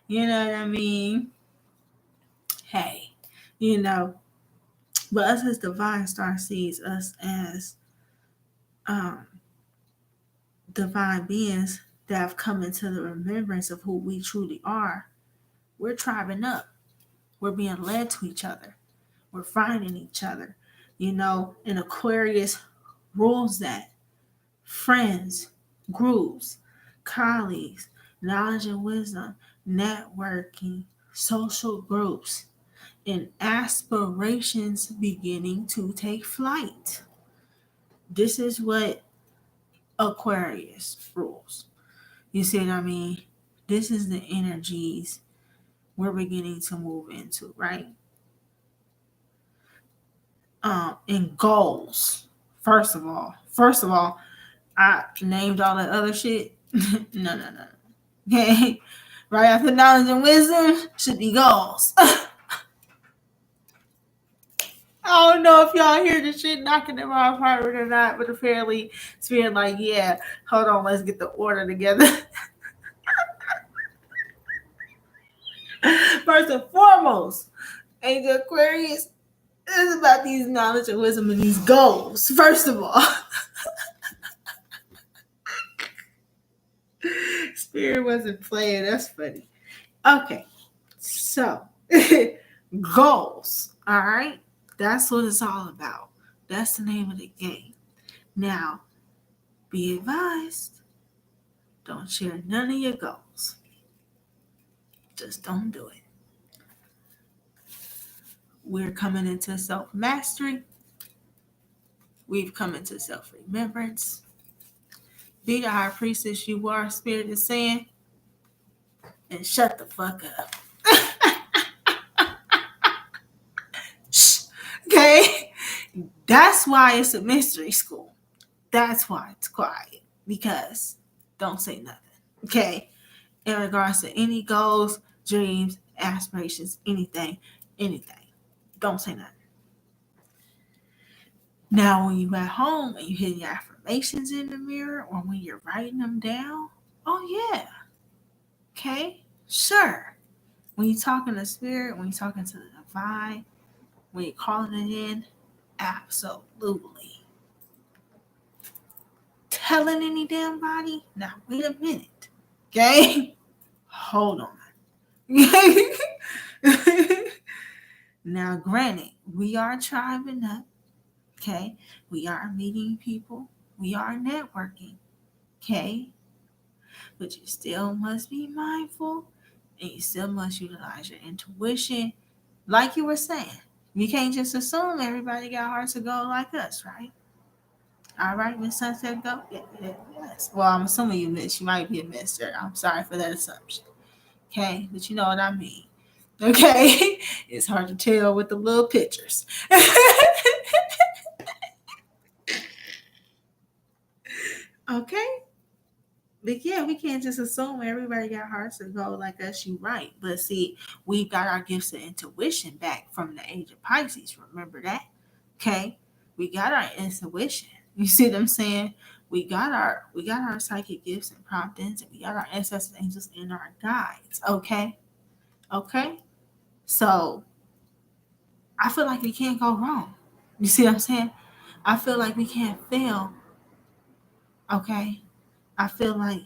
You know what I mean? Hey, you know, but us as divine star sees us as um, divine beings that have come into the remembrance of who we truly are. We're tribing up. We're being led to each other. We're finding each other. And Aquarius rules that. Friends, groups, colleagues, knowledge and wisdom, networking, social groups, and aspirations beginning to take flight. This is what Aquarius rules. You see what I mean? This is the energies we're beginning to move into, right? And goals. First of all, I named all that other shit. No. Okay. Right after knowledge and wisdom should be goals. I don't know if y'all hear the shit knocking in my apartment or not, but apparently it's being like, yeah, hold on, let's get the order together. First and foremost, Angel Aquarius is about these knowledge and wisdom and these goals. First of all, Spirit wasn't playing. That's funny. Okay, so goals. All right, that's what it's all about. That's the name of the game. Now, be advised, don't share none of your goals. Just don't do it. We're coming into self-mastery. We've come into self-remembrance. Be the high priestess you are, Spirit is saying, and shut the fuck up. Okay? That's why it's a mystery school. That's why it's quiet. Because don't say nothing. Okay? In regards to any goals, dreams, aspirations, anything. Don't say nothing. Now, when you're at home and you hear your affirmations in the mirror or when you're writing them down, oh yeah. Okay? Sure. When you're talking to spirit, when you're talking to the divine, when you're calling it in, absolutely. Telling any damn body? Now, wait a minute. Okay? Hold on. Now, granted, we are tribing up. Okay? We are meeting people. We are networking. Okay? But you still must be mindful and you still must utilize your intuition. Like you were saying, you can't just assume everybody got hearts to go like us, right? All right, Miss Sunset Go? Yes. Well, I'm assuming you miss. You might be a mister. I'm sorry for that assumption. Okay? But you know what I mean. Okay? It's hard to tell with the little pictures. Okay? But yeah, we can't just assume everybody got hearts to go like us. You right. But see, we got our gifts of intuition back from the age of Pisces. Remember that? Okay? We got our intuition. You see what I'm saying? We got our psychic gifts and promptings, and we got our ancestors, angels, and our guides. Okay? Okay? So I feel like we can't go wrong. You see what I'm saying? I feel like we can't fail. Okay? I feel like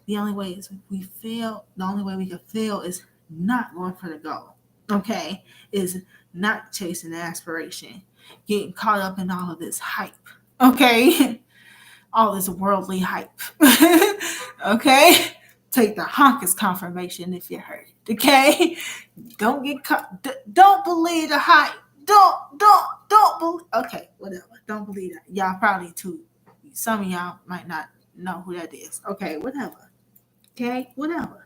the only way we can fail is not going for the goal. Okay? Is not chasing the aspiration. Getting caught up in all of this hype. Okay? All this worldly hype. Okay? Take the honk as confirmation if you heard it. Okay? Don't get caught. Don't believe the hype. Don't believe. Okay, whatever. Don't believe that. Y'all probably too. Some of y'all might not know who that is. Okay, whatever. Okay, whatever.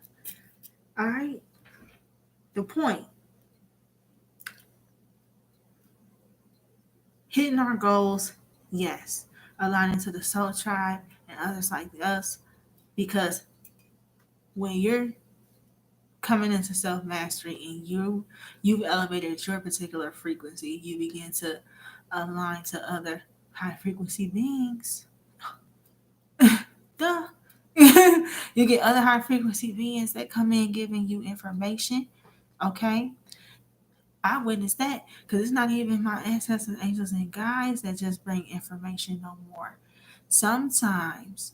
All right. The point. Hitting our goals, yes. Aligning to the soul tribe and others like us. Because when you're coming into self-mastery and you've elevated your particular frequency, you begin to align to other high frequency beings. Duh. You get other high frequency beings that come in giving you information. Okay? I witnessed that because it's not even my ancestors, angels, and guides that just bring information no more. Sometimes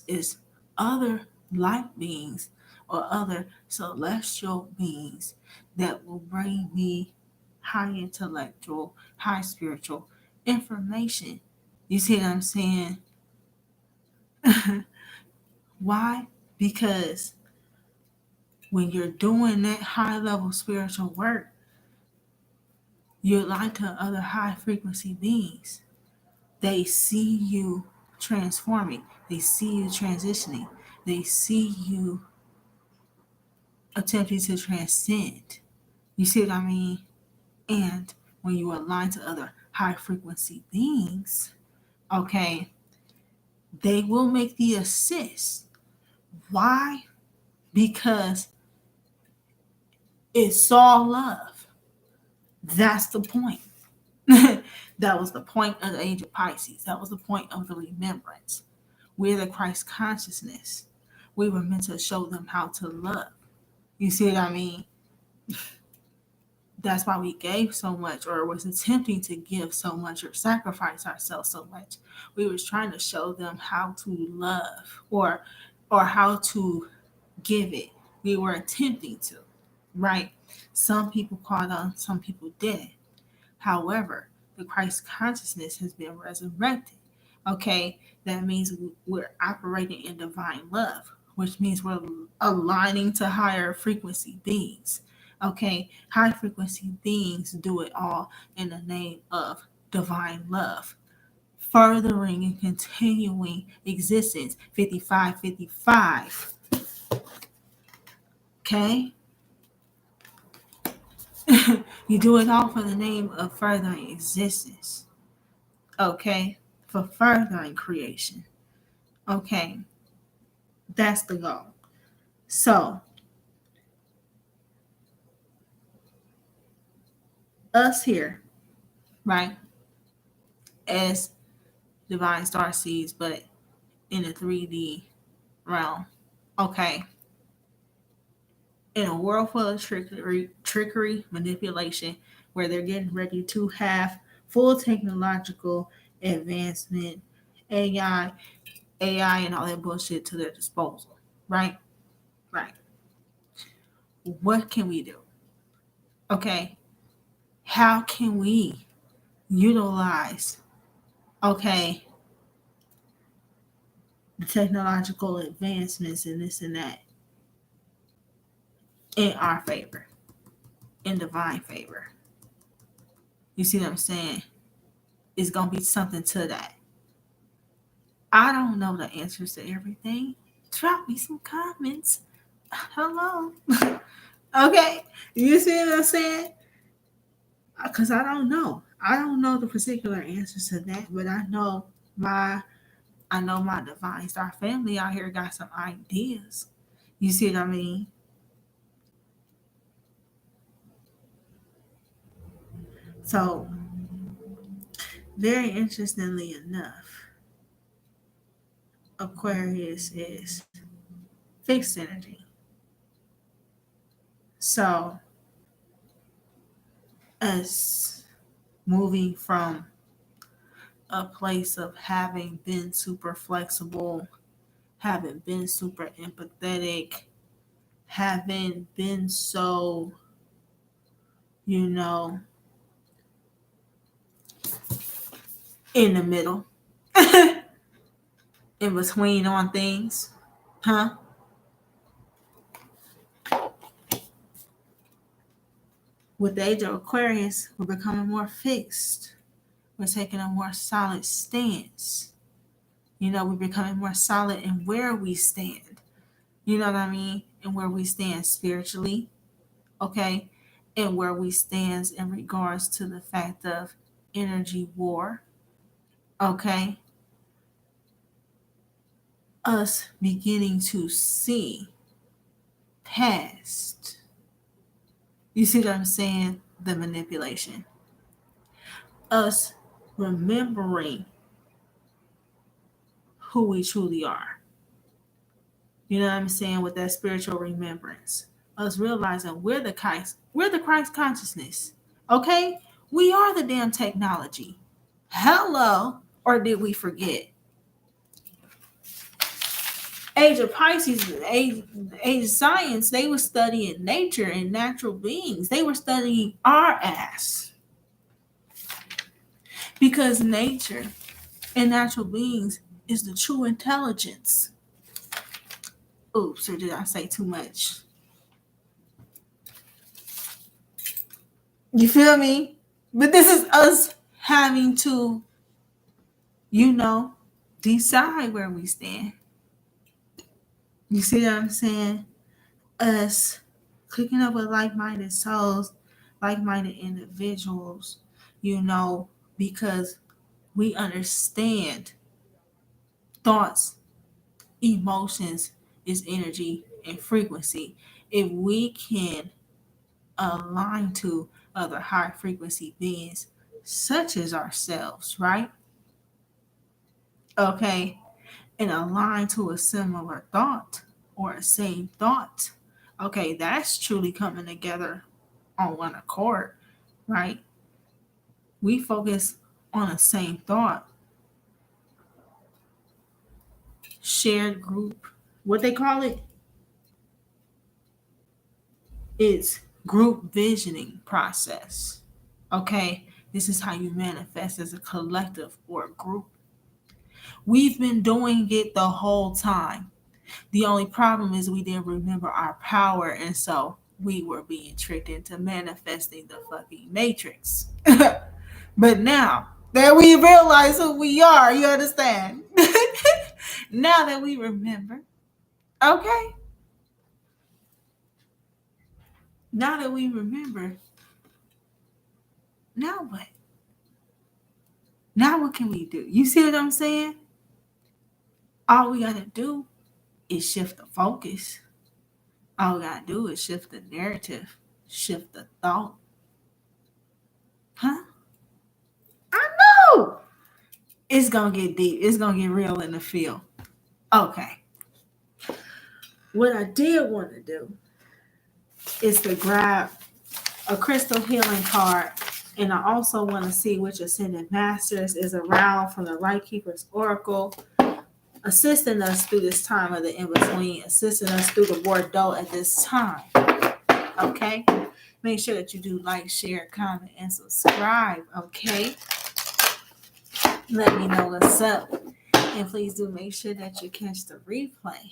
it's other light beings or other celestial beings that will bring me high intellectual, high spiritual information. You see what I'm saying? Why? Because when you're doing that high level spiritual work, you're aligned to other high frequency beings. They see you transforming. They see you transitioning. They see you attempting to transcend. You see what I mean? And when you align to other high frequency beings, okay, they will make the assist. Why? Because it's all love. That's the point. That was the point of the age of Pisces. That was the point of the remembrance. We're the Christ consciousness. We were meant to show them how to love. You see what I mean? That's why we gave so much, or was attempting to give so much, or sacrifice ourselves so much. We was trying to show them how to love, or how to give it. We were attempting to, right? Some people caught on, some people didn't. However, the Christ consciousness has been resurrected. Okay, that means we're operating in divine love, which means we're aligning to higher frequency beings. Okay, high frequency beings do it all in the name of divine love, furthering and continuing existence. 5555. Okay. You do it all for the name of furthering existence. Okay, for furthering creation. Okay, that's the goal. So, us here, right, as divine star seeds, but in a 3D realm. Okay, in a world full of trickery, manipulation, where they're getting ready to have full technological advancement, AI, and all that bullshit to their disposal, right? Right. What can we do? Okay, how can we utilize, okay, the technological advancements and this and that in our favor, in divine favor? You see what I'm saying? It's going to be something to that. I don't know the answers to everything. Drop me some comments. Hello. Okay. You see what I'm saying? Because I don't know. I don't know the particular answers to that, but I know my divine star family out here got some ideas. You see what I mean? So, very interestingly enough, Aquarius is fixed energy. So, us moving from a place of having been super flexible, having been super empathetic, having been so, you know, in the middle, in between on things, huh? With the age of Aquarius, we're becoming more fixed. We're taking a more solid stance. We're becoming more solid in where we stand. You know what I mean? And where we stand spiritually, okay? And where we stand in regards to the fact of energy war, okay? Us beginning to see past. You see what I'm saying? The manipulation. Us remembering who we truly are. You know what I'm saying? With that spiritual remembrance. Us realizing we're the Christ consciousness. Okay? We are the damn technology. Hello. Or did we forget? Age of Pisces, age of science, they were studying nature and natural beings. They were studying our ass. Because nature and natural beings is the true intelligence. Oops, or did I say too much? You feel me? But this is us having to, decide where we stand. You see what I'm saying? Us clicking up with like-minded souls, like-minded individuals, because we understand thoughts, emotions is energy and frequency. If we can align to other high frequency beings, such as ourselves, right? Okay, and align to a similar thought or a same thought. Okay, that's truly coming together on one accord, right? We focus on the same thought, shared group. What they call it is group visioning process. Okay, this is how you manifest as a collective or a group. We've been doing it the whole time. The only problem is we didn't remember our power, and so we were being tricked into manifesting the fucking matrix. But now that we realize who we are, you understand? Now that we remember, okay? Now that we remember, now what? Now what can we do? You see what I'm saying? All we gotta do is shift the focus. All we gotta do is shift the narrative, shift the thought. Huh? I know. It's gonna get deep. It's gonna get real in the field. Okay. What I did want to do is to grab a crystal healing card, and I also want to see which ascended masters is around from the Light Keepers Oracle, assisting us through this time of the in-between, assisting us through the Bordeaux at this time. Okay? Make sure that you do like, share, comment, and subscribe. Okay? Let me know what's up. And please do make sure that you catch the replay.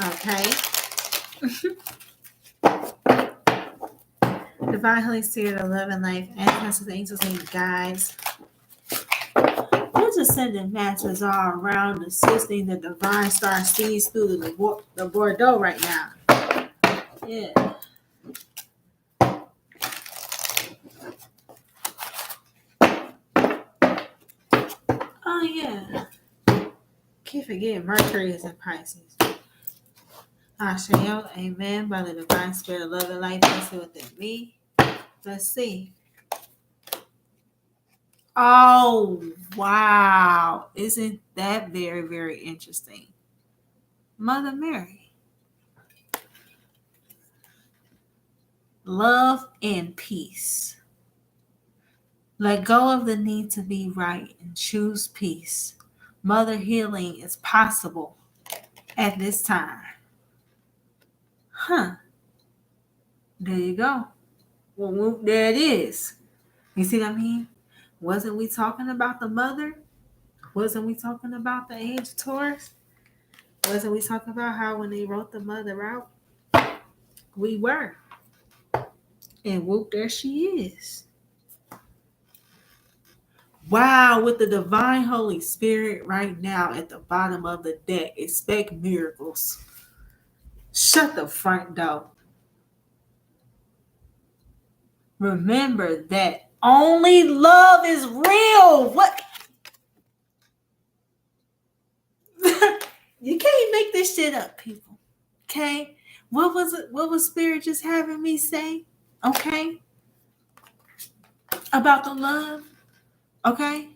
Okay? Divine Holy Spirit of love and life, ancestors, angels, and guides. Which ascendant masters are around assisting the divine star seeds through the Bordeaux right now? Yeah. Oh, yeah. Keep forgetting Mercury is in Pisces. Ashayo, amen. By the divine spirit of love and life resting within me. Let's see. Oh, wow. Isn't that very, very interesting? Mother Mary. Love and peace. Let go of the need to be right and choose peace. Mother healing is possible at this time. Huh. There you go. Well, there it is. You see what I mean? Wasn't we talking about the mother? Wasn't we talking about the age of Taurus? Wasn't we talking about how when they wrote the mother out? We were. And whoop, there she is. Wow, with the divine Holy Spirit right now at the bottom of the deck, expect miracles. Shut the front door. Remember that only love is real. What? You can't make this shit up, people. Okay? What was it? What was Spirit just having me say? Okay? About the love? Okay?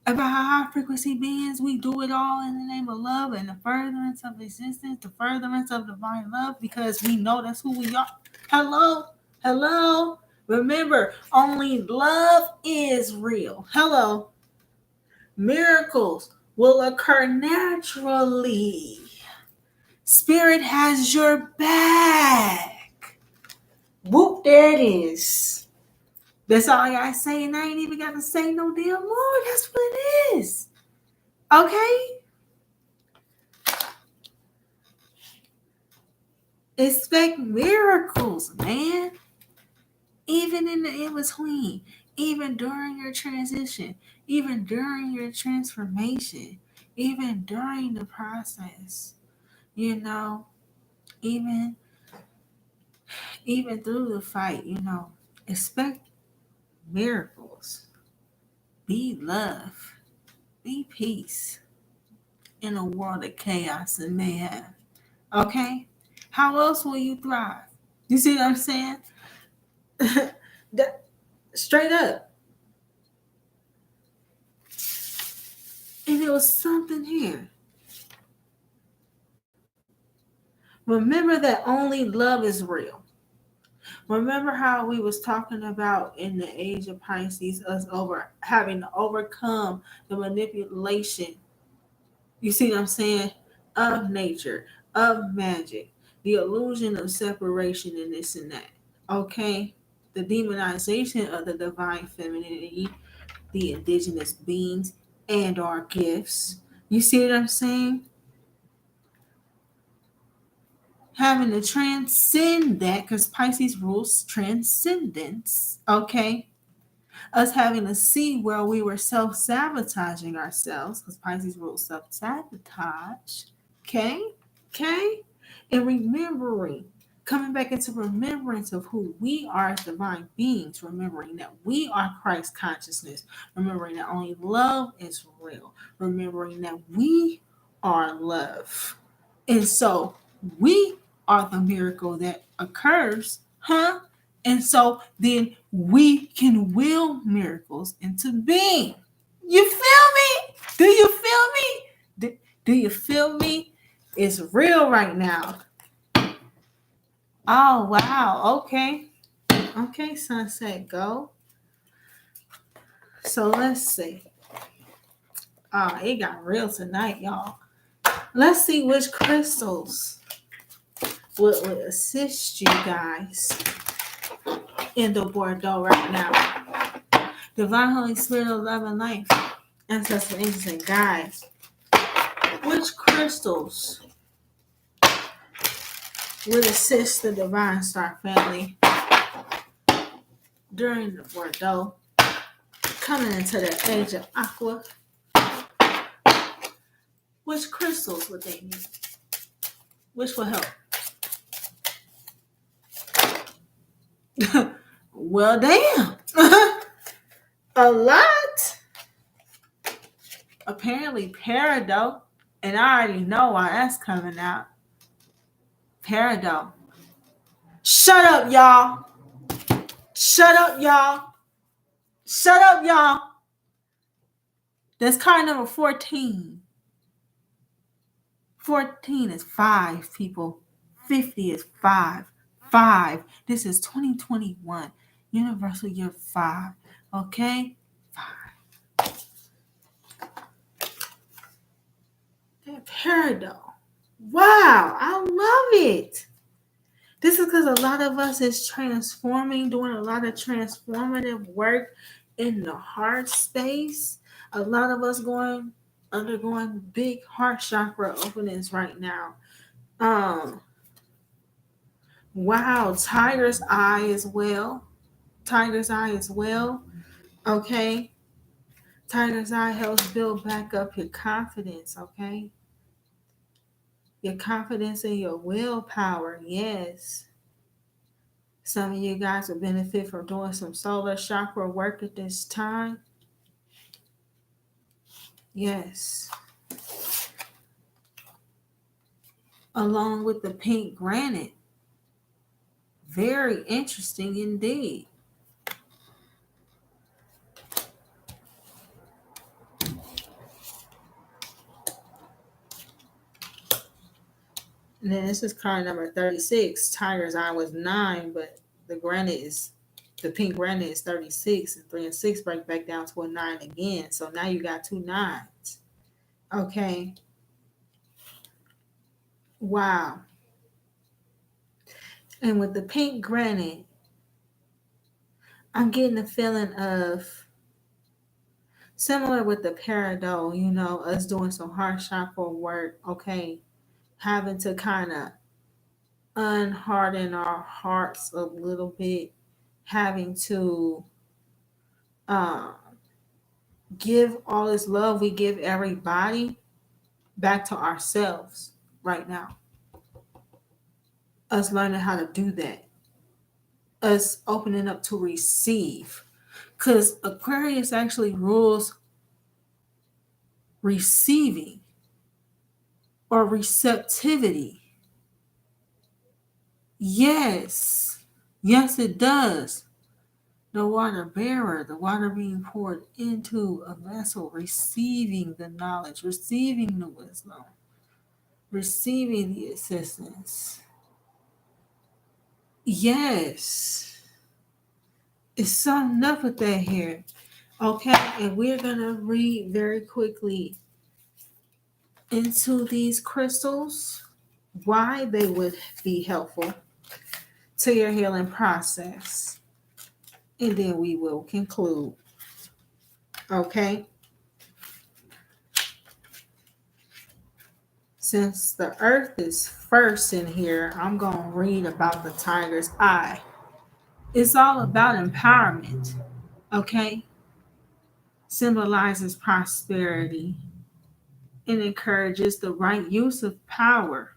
About how high frequency beings, we do it all in the name of love and the furtherance of existence, the furtherance of divine love, because we know that's who we are. Hello? Hello? Remember, only love is real. Hello? Miracles will occur naturally. Spirit has your back. Whoop, there it is. That's all I gotta say, and I ain't even gotta say no damn more. That's what it is. Okay? Expect miracles, man. Even in the in-between, even during your transition, even during your transformation, even during the process, even even through the fight, expect miracles. Be love. Be peace in a world of chaos and mayhem. Okay? How else will you thrive? You see what I'm saying? That, straight up. And there was something here. Remember that only love is real. Remember how we was talking about in the age of Pisces, us having to overcome the manipulation. You see what I'm saying? Of nature, of magic, the illusion of separation and this and that. Okay? The demonization of the divine femininity, the indigenous beings, and our gifts. You see what I'm saying? Having to transcend that because Pisces rules transcendence. Okay? Us having to see where we were self-sabotaging ourselves because Pisces rules self-sabotage. Okay? Okay? And remembering, coming back into remembrance of who we are as divine beings, remembering that we are Christ consciousness, remembering that only love is real, remembering that we are love. And so we are the miracle that occurs, huh? And so then we can will miracles into being. You feel me? Do you feel me? Do you feel me? It's real right now. Oh, wow. Okay. Okay, sunset, go. So let's see. It got real tonight, y'all. Let's see which crystals would assist you guys in the Bardo right now. Divine Holy Spirit of love and life, ancestors, angels, and guides. Which crystals would assist the Divine Star family during the Bardo, coming into the age of Aqua? Which crystals would they need? Which will help? Well, damn. A lot. Apparently, Bardo, and I already know why that's coming out. Bardo. Shut up, y'all. Shut up, y'all. Shut up, y'all. That's card number 14. 14 is 5, people. 50 is 5. 5. This is 2021. Universal year 5. Okay? 5. That Bardo. Wow, I love it. This is because a lot of us is transforming, doing a lot of transformative work in the heart space. A lot of us undergoing big heart chakra openings right now. Wow, Tiger's Eye as well. Tiger's Eye as well. Okay. Tiger's Eye helps build back up your confidence, okay? Your confidence and your willpower, yes. Some of you guys will benefit from doing some solar chakra work at this time. Yes. Along with the pink granite. Very interesting indeed. And then this is card number 36. Tiger's Eye was 9, but the pink granite is 36, and 3 and 6 break back down to a 9 again. So now you got 2 9s. Okay. Wow. And with the pink granite, I'm getting a feeling of similar with the Bardo, us doing some heart chakra work, okay, having to kind of unharden our hearts a little bit, having to give all this love we give everybody back to ourselves right now. Us learning how to do that. us opening up to receive. Because Aquarius actually rules receiving or receptivity. Yes. Yes, it does. The water bearer, the water being poured into a vessel, receiving the knowledge, receiving the wisdom, receiving the assistance. Yes. It's something up with that here. Okay, and we're going to read very quickly into these crystals, why they would be helpful to your healing process. And then we will conclude. Okay? Since the earth is first in here, I'm going to read about the tiger's eye. It's all about empowerment. Okay? Symbolizes prosperity and encourages the right use of power.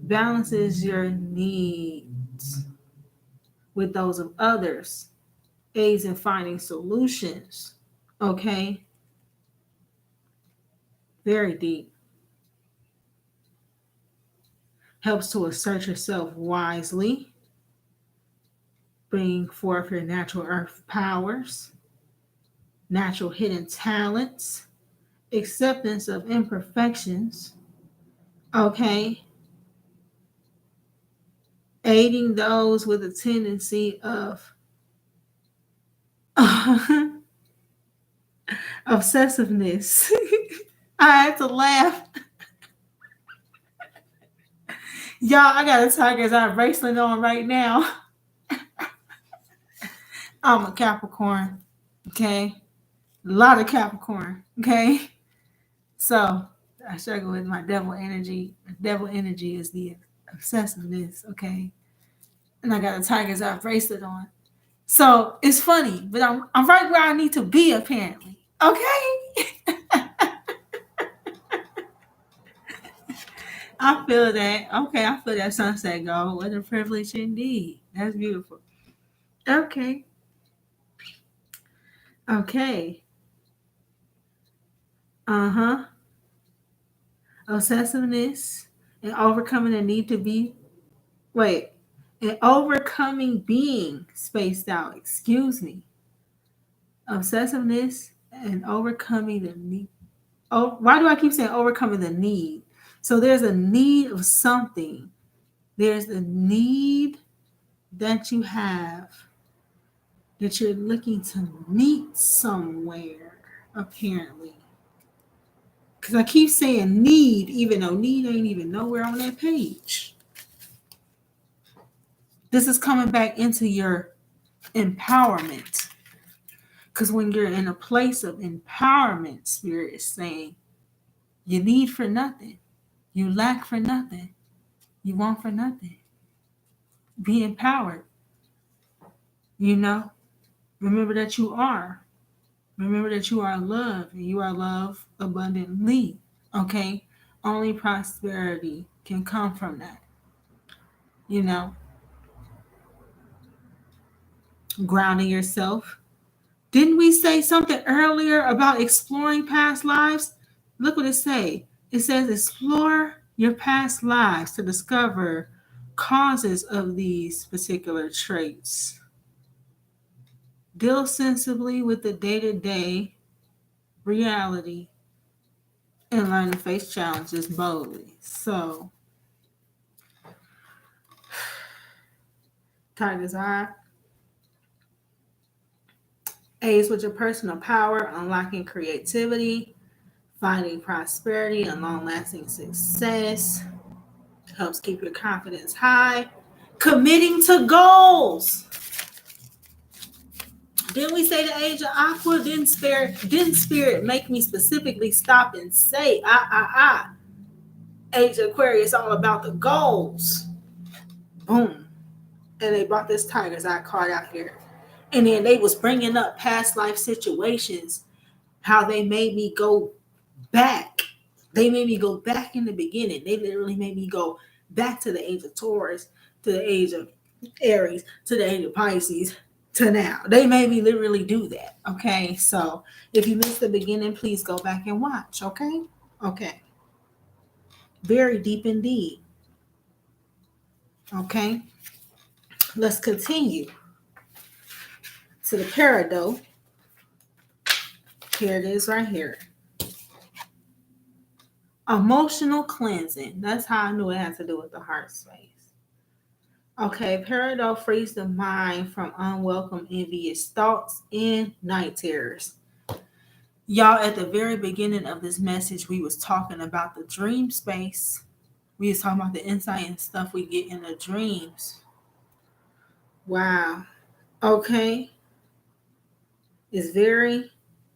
Balances your needs with those of others. Aids in finding solutions. Okay? Very deep. Helps to assert yourself wisely. Bring forth your natural earth powers. Natural hidden talents. Acceptance of imperfections. Okay? Aiding those with a tendency of obsessiveness. I had to laugh. Y'all, I got a tiger's eye bracelet on right now. I'm a Capricorn. Okay? A lot of Capricorn. Okay? So I struggle with my devil energy. Devil energy is the obsessiveness. Okay? And I got a tiger's eye bracelet on. So it's funny, but I'm right where I need to be apparently. Okay? I feel that. Okay, I feel that sunset go. What a privilege indeed. That's beautiful. Okay. Okay. Uh-huh. Obsessiveness and overcoming the need to be and overcoming being spaced out. Excuse me. Obsessiveness and overcoming the need. Oh, why do I keep saying overcoming the need? So there's a need of something. There's a need that you have that you're looking to meet somewhere, apparently. Because I keep saying need, even though need ain't even nowhere on that page. This is coming back into your empowerment. Because when you're in a place of empowerment, Spirit is saying, you need for nothing. You lack for nothing. You want for nothing. Be empowered. You know? Remember that you are. Remember that you are loved, and you are loved abundantly. Okay? Only prosperity can come from that. You know? Grounding yourself. Didn't we say something earlier about exploring past lives? Look what it say. It says explore your past lives to discover causes of these particular traits. Deal sensibly with the day-to-day reality and learn to face challenges boldly. So, Tiger's Eye aids with your personal power, unlocking creativity, finding prosperity and long-lasting success. Helps keep your confidence high. Committing to goals. Didn't we say the age of Aqua? Didn't Spirit make me specifically stop and say, Age of Aquarius, all about the goals. Boom. And they brought this tiger's eye card out here. And then they was bringing up past life situations, how they made me go back. They made me go back in the beginning. They literally made me go back to the age of Taurus, to the age of Aries to the age of Pisces to now. They made me literally do that. Okay. So if you missed the beginning, please go back and watch. Okay. Okay. Very deep indeed. Okay. Let's continue to the Bardo. Here it is right here. Emotional cleansing. That's how I knew it had to do with the heart space. Okay, Bardo frees the mind from unwelcome, envious thoughts and night terrors. Y'all, at the very beginning of this message, we was talking about the dream space. We was talking about the insight and stuff we get in the dreams. Wow. Okay. It's very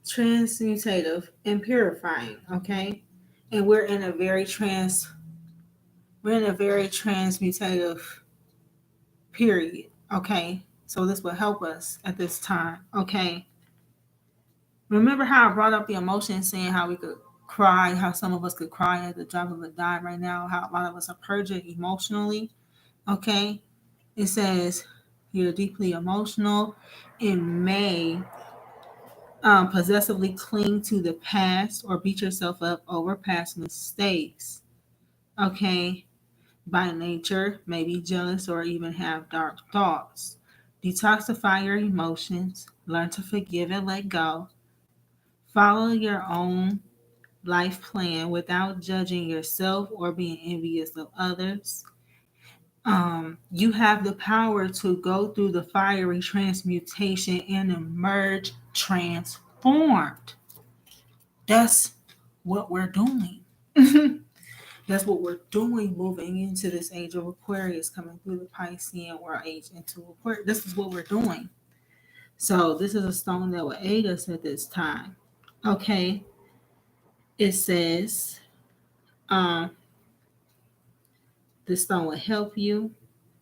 transmutative and purifying. Okay. And we're in a very transmutative period. Okay. So this will help us at this time. Okay. Remember how I brought up the emotion, saying how we could cry, how some of us could cry at the drop of a dime right now, how a lot of us are purging emotionally. Okay. It says you're deeply emotional and may possessively cling to the past or beat yourself up over past mistakes. Okay. By nature, may be jealous or even have dark thoughts. Detoxify your emotions. Learn to forgive and let go. Follow your own life plan without judging yourself or being envious of others. You have the power to go through the fiery transmutation and emerge transformed. That's what we're doing. That's what we're doing, moving into this age of Aquarius, coming through the Piscean or age into Aquarius. This is what we're doing. So this is a stone that will aid us at this time. Okay. It says, this stone will help you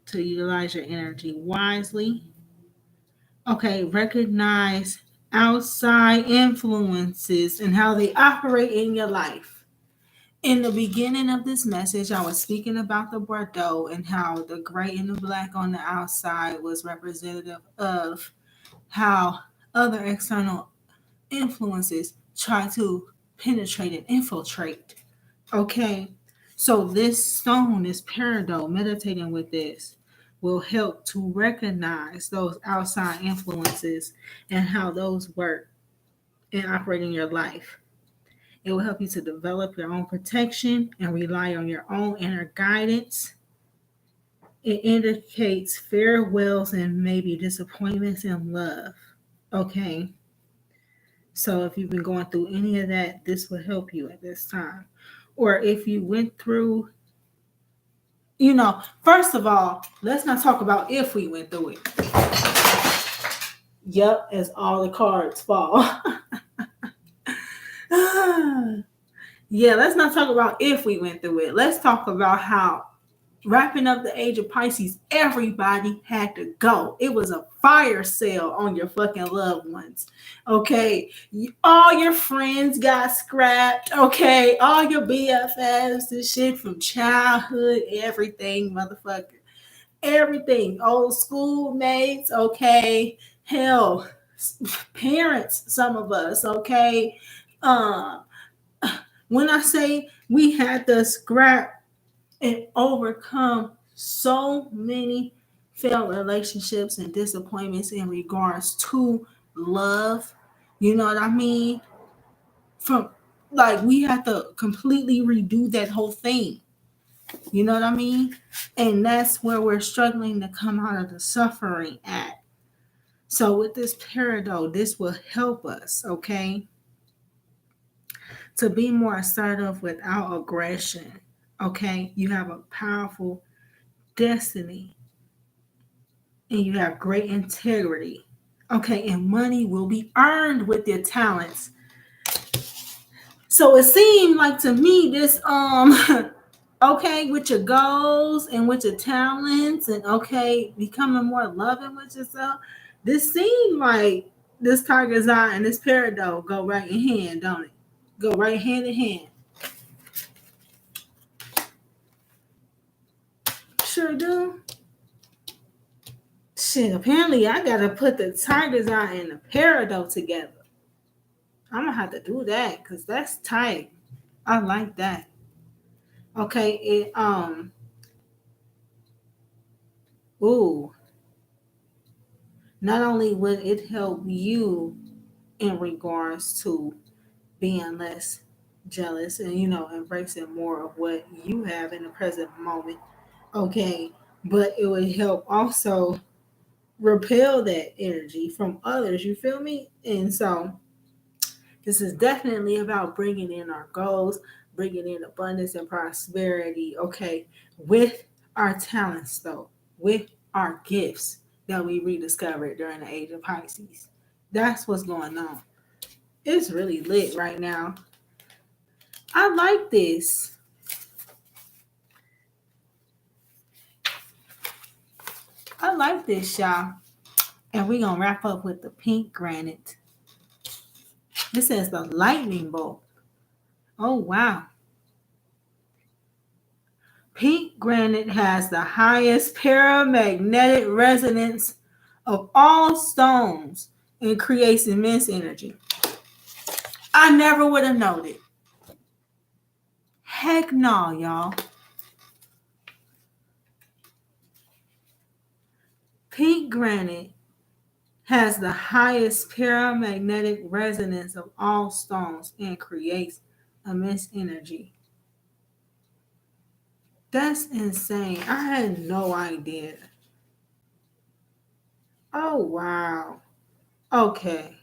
to utilize your energy wisely. Okay, recognize outside influences and how they operate in your life. In the beginning of this message, I was speaking about the Bardo and how the gray and the black on the outside was representative of how other external influences try to penetrate and infiltrate. Okay, so this stone, this Bardo, meditating with this, will help to recognize those outside influences and how those work and operate in your life. It will help you to develop your own protection and rely on your own inner guidance. It indicates farewells and maybe disappointments in love. Okay. So if you've been going through any of that, this will help you at this time. Or if you went through, first of all, let's not talk about if we went through it. Yep, as all the cards fall. Yeah, let's not talk about if we went through it. Let's talk about how wrapping up the age of Pisces, everybody had to go. It was a fire sale on your fucking loved ones. Okay. All your friends got scrapped. Okay. All your BFFs and shit from childhood, everything, motherfucker. Everything. Old schoolmates. Okay. Hell, parents, some of us. Okay. When I say we had to scrap and overcome so many failed relationships and disappointments in regards to love. You know what I mean? From like we have to completely redo that whole thing. You know what I mean? And that's where we're struggling to come out of the suffering at. So with this Bardo, this will help us, okay? To be more assertive without aggression. Okay? You have a powerful destiny and you have great integrity. Okay, and money will be earned with your talents. So it seemed like to me this okay, with your goals and with your talents and okay, becoming more loving with yourself. This seemed like this tiger's eye and this Bardo go right in hand, don't it? Go right hand in hand. Sure do. Shit, apparently I gotta put the Tiger's Eye and the Peridot together. I'm gonna have to do that because that's tight. I like that. Okay, ooh. Not only would it help you in regards to being less jealous and embracing more of what you have in the present moment, okay, but it would help also repel that energy from others, you feel me? And so this is definitely about bringing in our goals, bringing in abundance and prosperity, okay, with our talents, though, with our gifts that we rediscovered during the age of Pisces. That's what's going on. It's really lit right now. I like this. I like this, y'all. And we're going to wrap up with the pink granite. This says the lightning bolt. Oh, wow. Pink granite has the highest paramagnetic resonance of all stones and creates immense energy. I never would have known it. Heck no, y'all. Pink granite has the highest paramagnetic resonance of all stones and creates immense energy. That's insane. I had no idea. Oh, wow. Okay.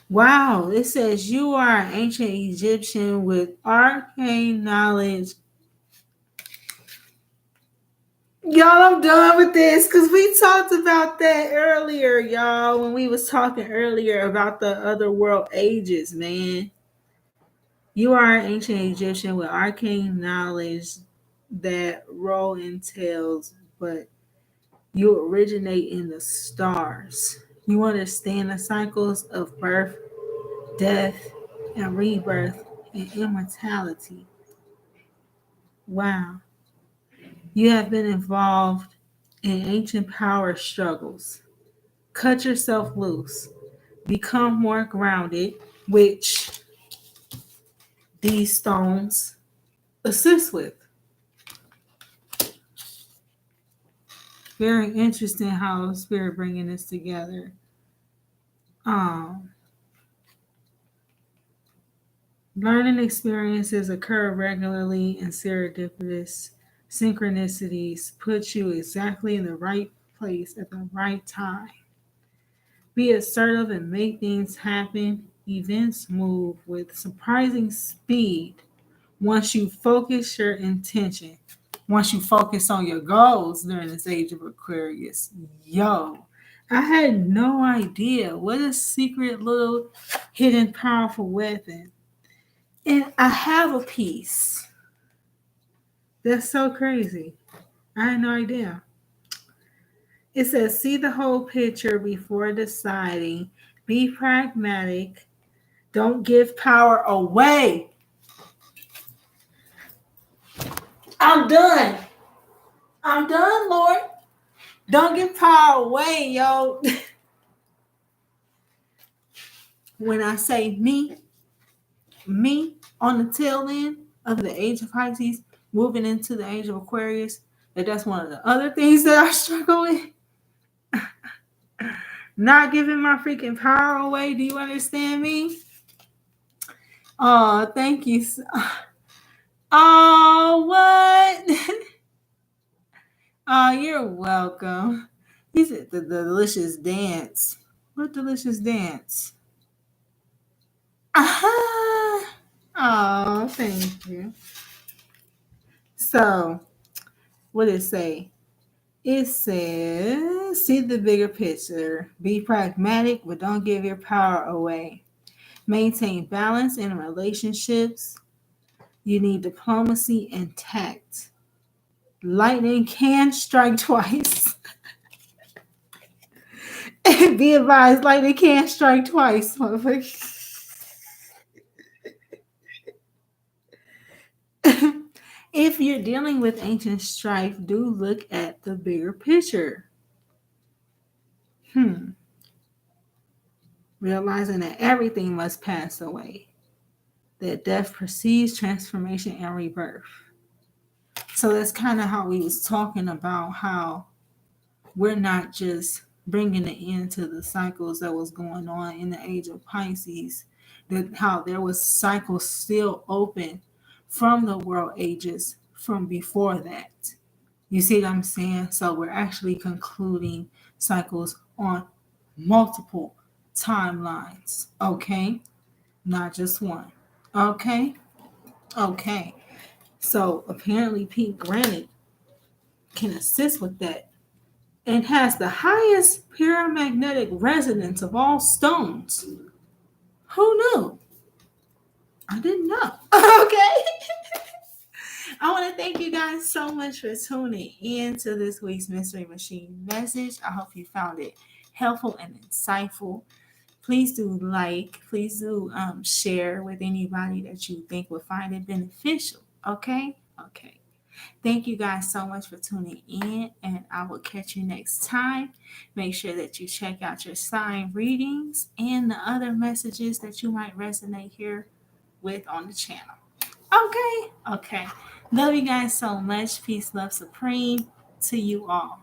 Wow. It says you are an ancient Egyptian with arcane knowledge. Y'all, I'm done with this because we talked about that earlier, y'all, when we was talking earlier about the other world ages, man. You are an ancient Egyptian with arcane knowledge that role entails, but you originate in the stars. You understand the cycles of birth, death, and rebirth and immortality. Wow. You have been involved in ancient power struggles. Cut yourself loose. Become more grounded, which these stones assist with. Very interesting how Spirit bringing this together. Learning experiences occur regularly, and serendipitous synchronicities put you exactly in the right place at the right time. Be assertive and make things happen. Events move with surprising speed once you focus your intention. Once you focus on your goals during this age of Aquarius. Yo, I had no idea. What a secret little hidden powerful weapon. And I have a piece. That's so crazy. I had no idea. It says, see the whole picture before deciding. Be pragmatic. Don't give power away. I'm done. I'm done, Lord. Don't give power away, yo. When I say me on the tail end of the age of Pisces, moving into the age of Aquarius, that's one of the other things that I struggle with. Not giving my freaking power away. Do you understand me? Oh, thank you. Oh, what? Oh, you're welcome. He said the delicious dance. What delicious dance? Aha! Oh, thank you. So, what did it say? It says, see the bigger picture. Be pragmatic, but don't give your power away. Maintain balance in relationships. You need diplomacy and tact. Lightning can strike twice. Be advised, lightning can strike twice, motherfucker. If you're dealing with ancient strife, do look at the bigger picture. Realizing that everything must pass away, that death precedes transformation and rebirth. So that's kind of how we was talking about how we're not just bringing an end to the cycles that was going on in the age of Pisces, that how there was cycles still open from the world ages from before that. You see what I'm saying? So we're actually concluding cycles on multiple timelines, okay? Not just one. Okay? Okay. So apparently Pete Granite can assist with that and has the highest paramagnetic resonance of all stones. Who knew? I didn't know. Okay. I want to thank you guys so much for tuning in to this week's Mystery Machine message. I hope you found it helpful and insightful. Please do please do share with anybody that you think would find it beneficial. Okay? Okay. Thank you guys so much for tuning in, and I will catch you next time. Make sure that you check out your sign readings and the other messages that you might resonate here with on the channel. Okay? Okay. Love you guys so much. Peace, love supreme to you all.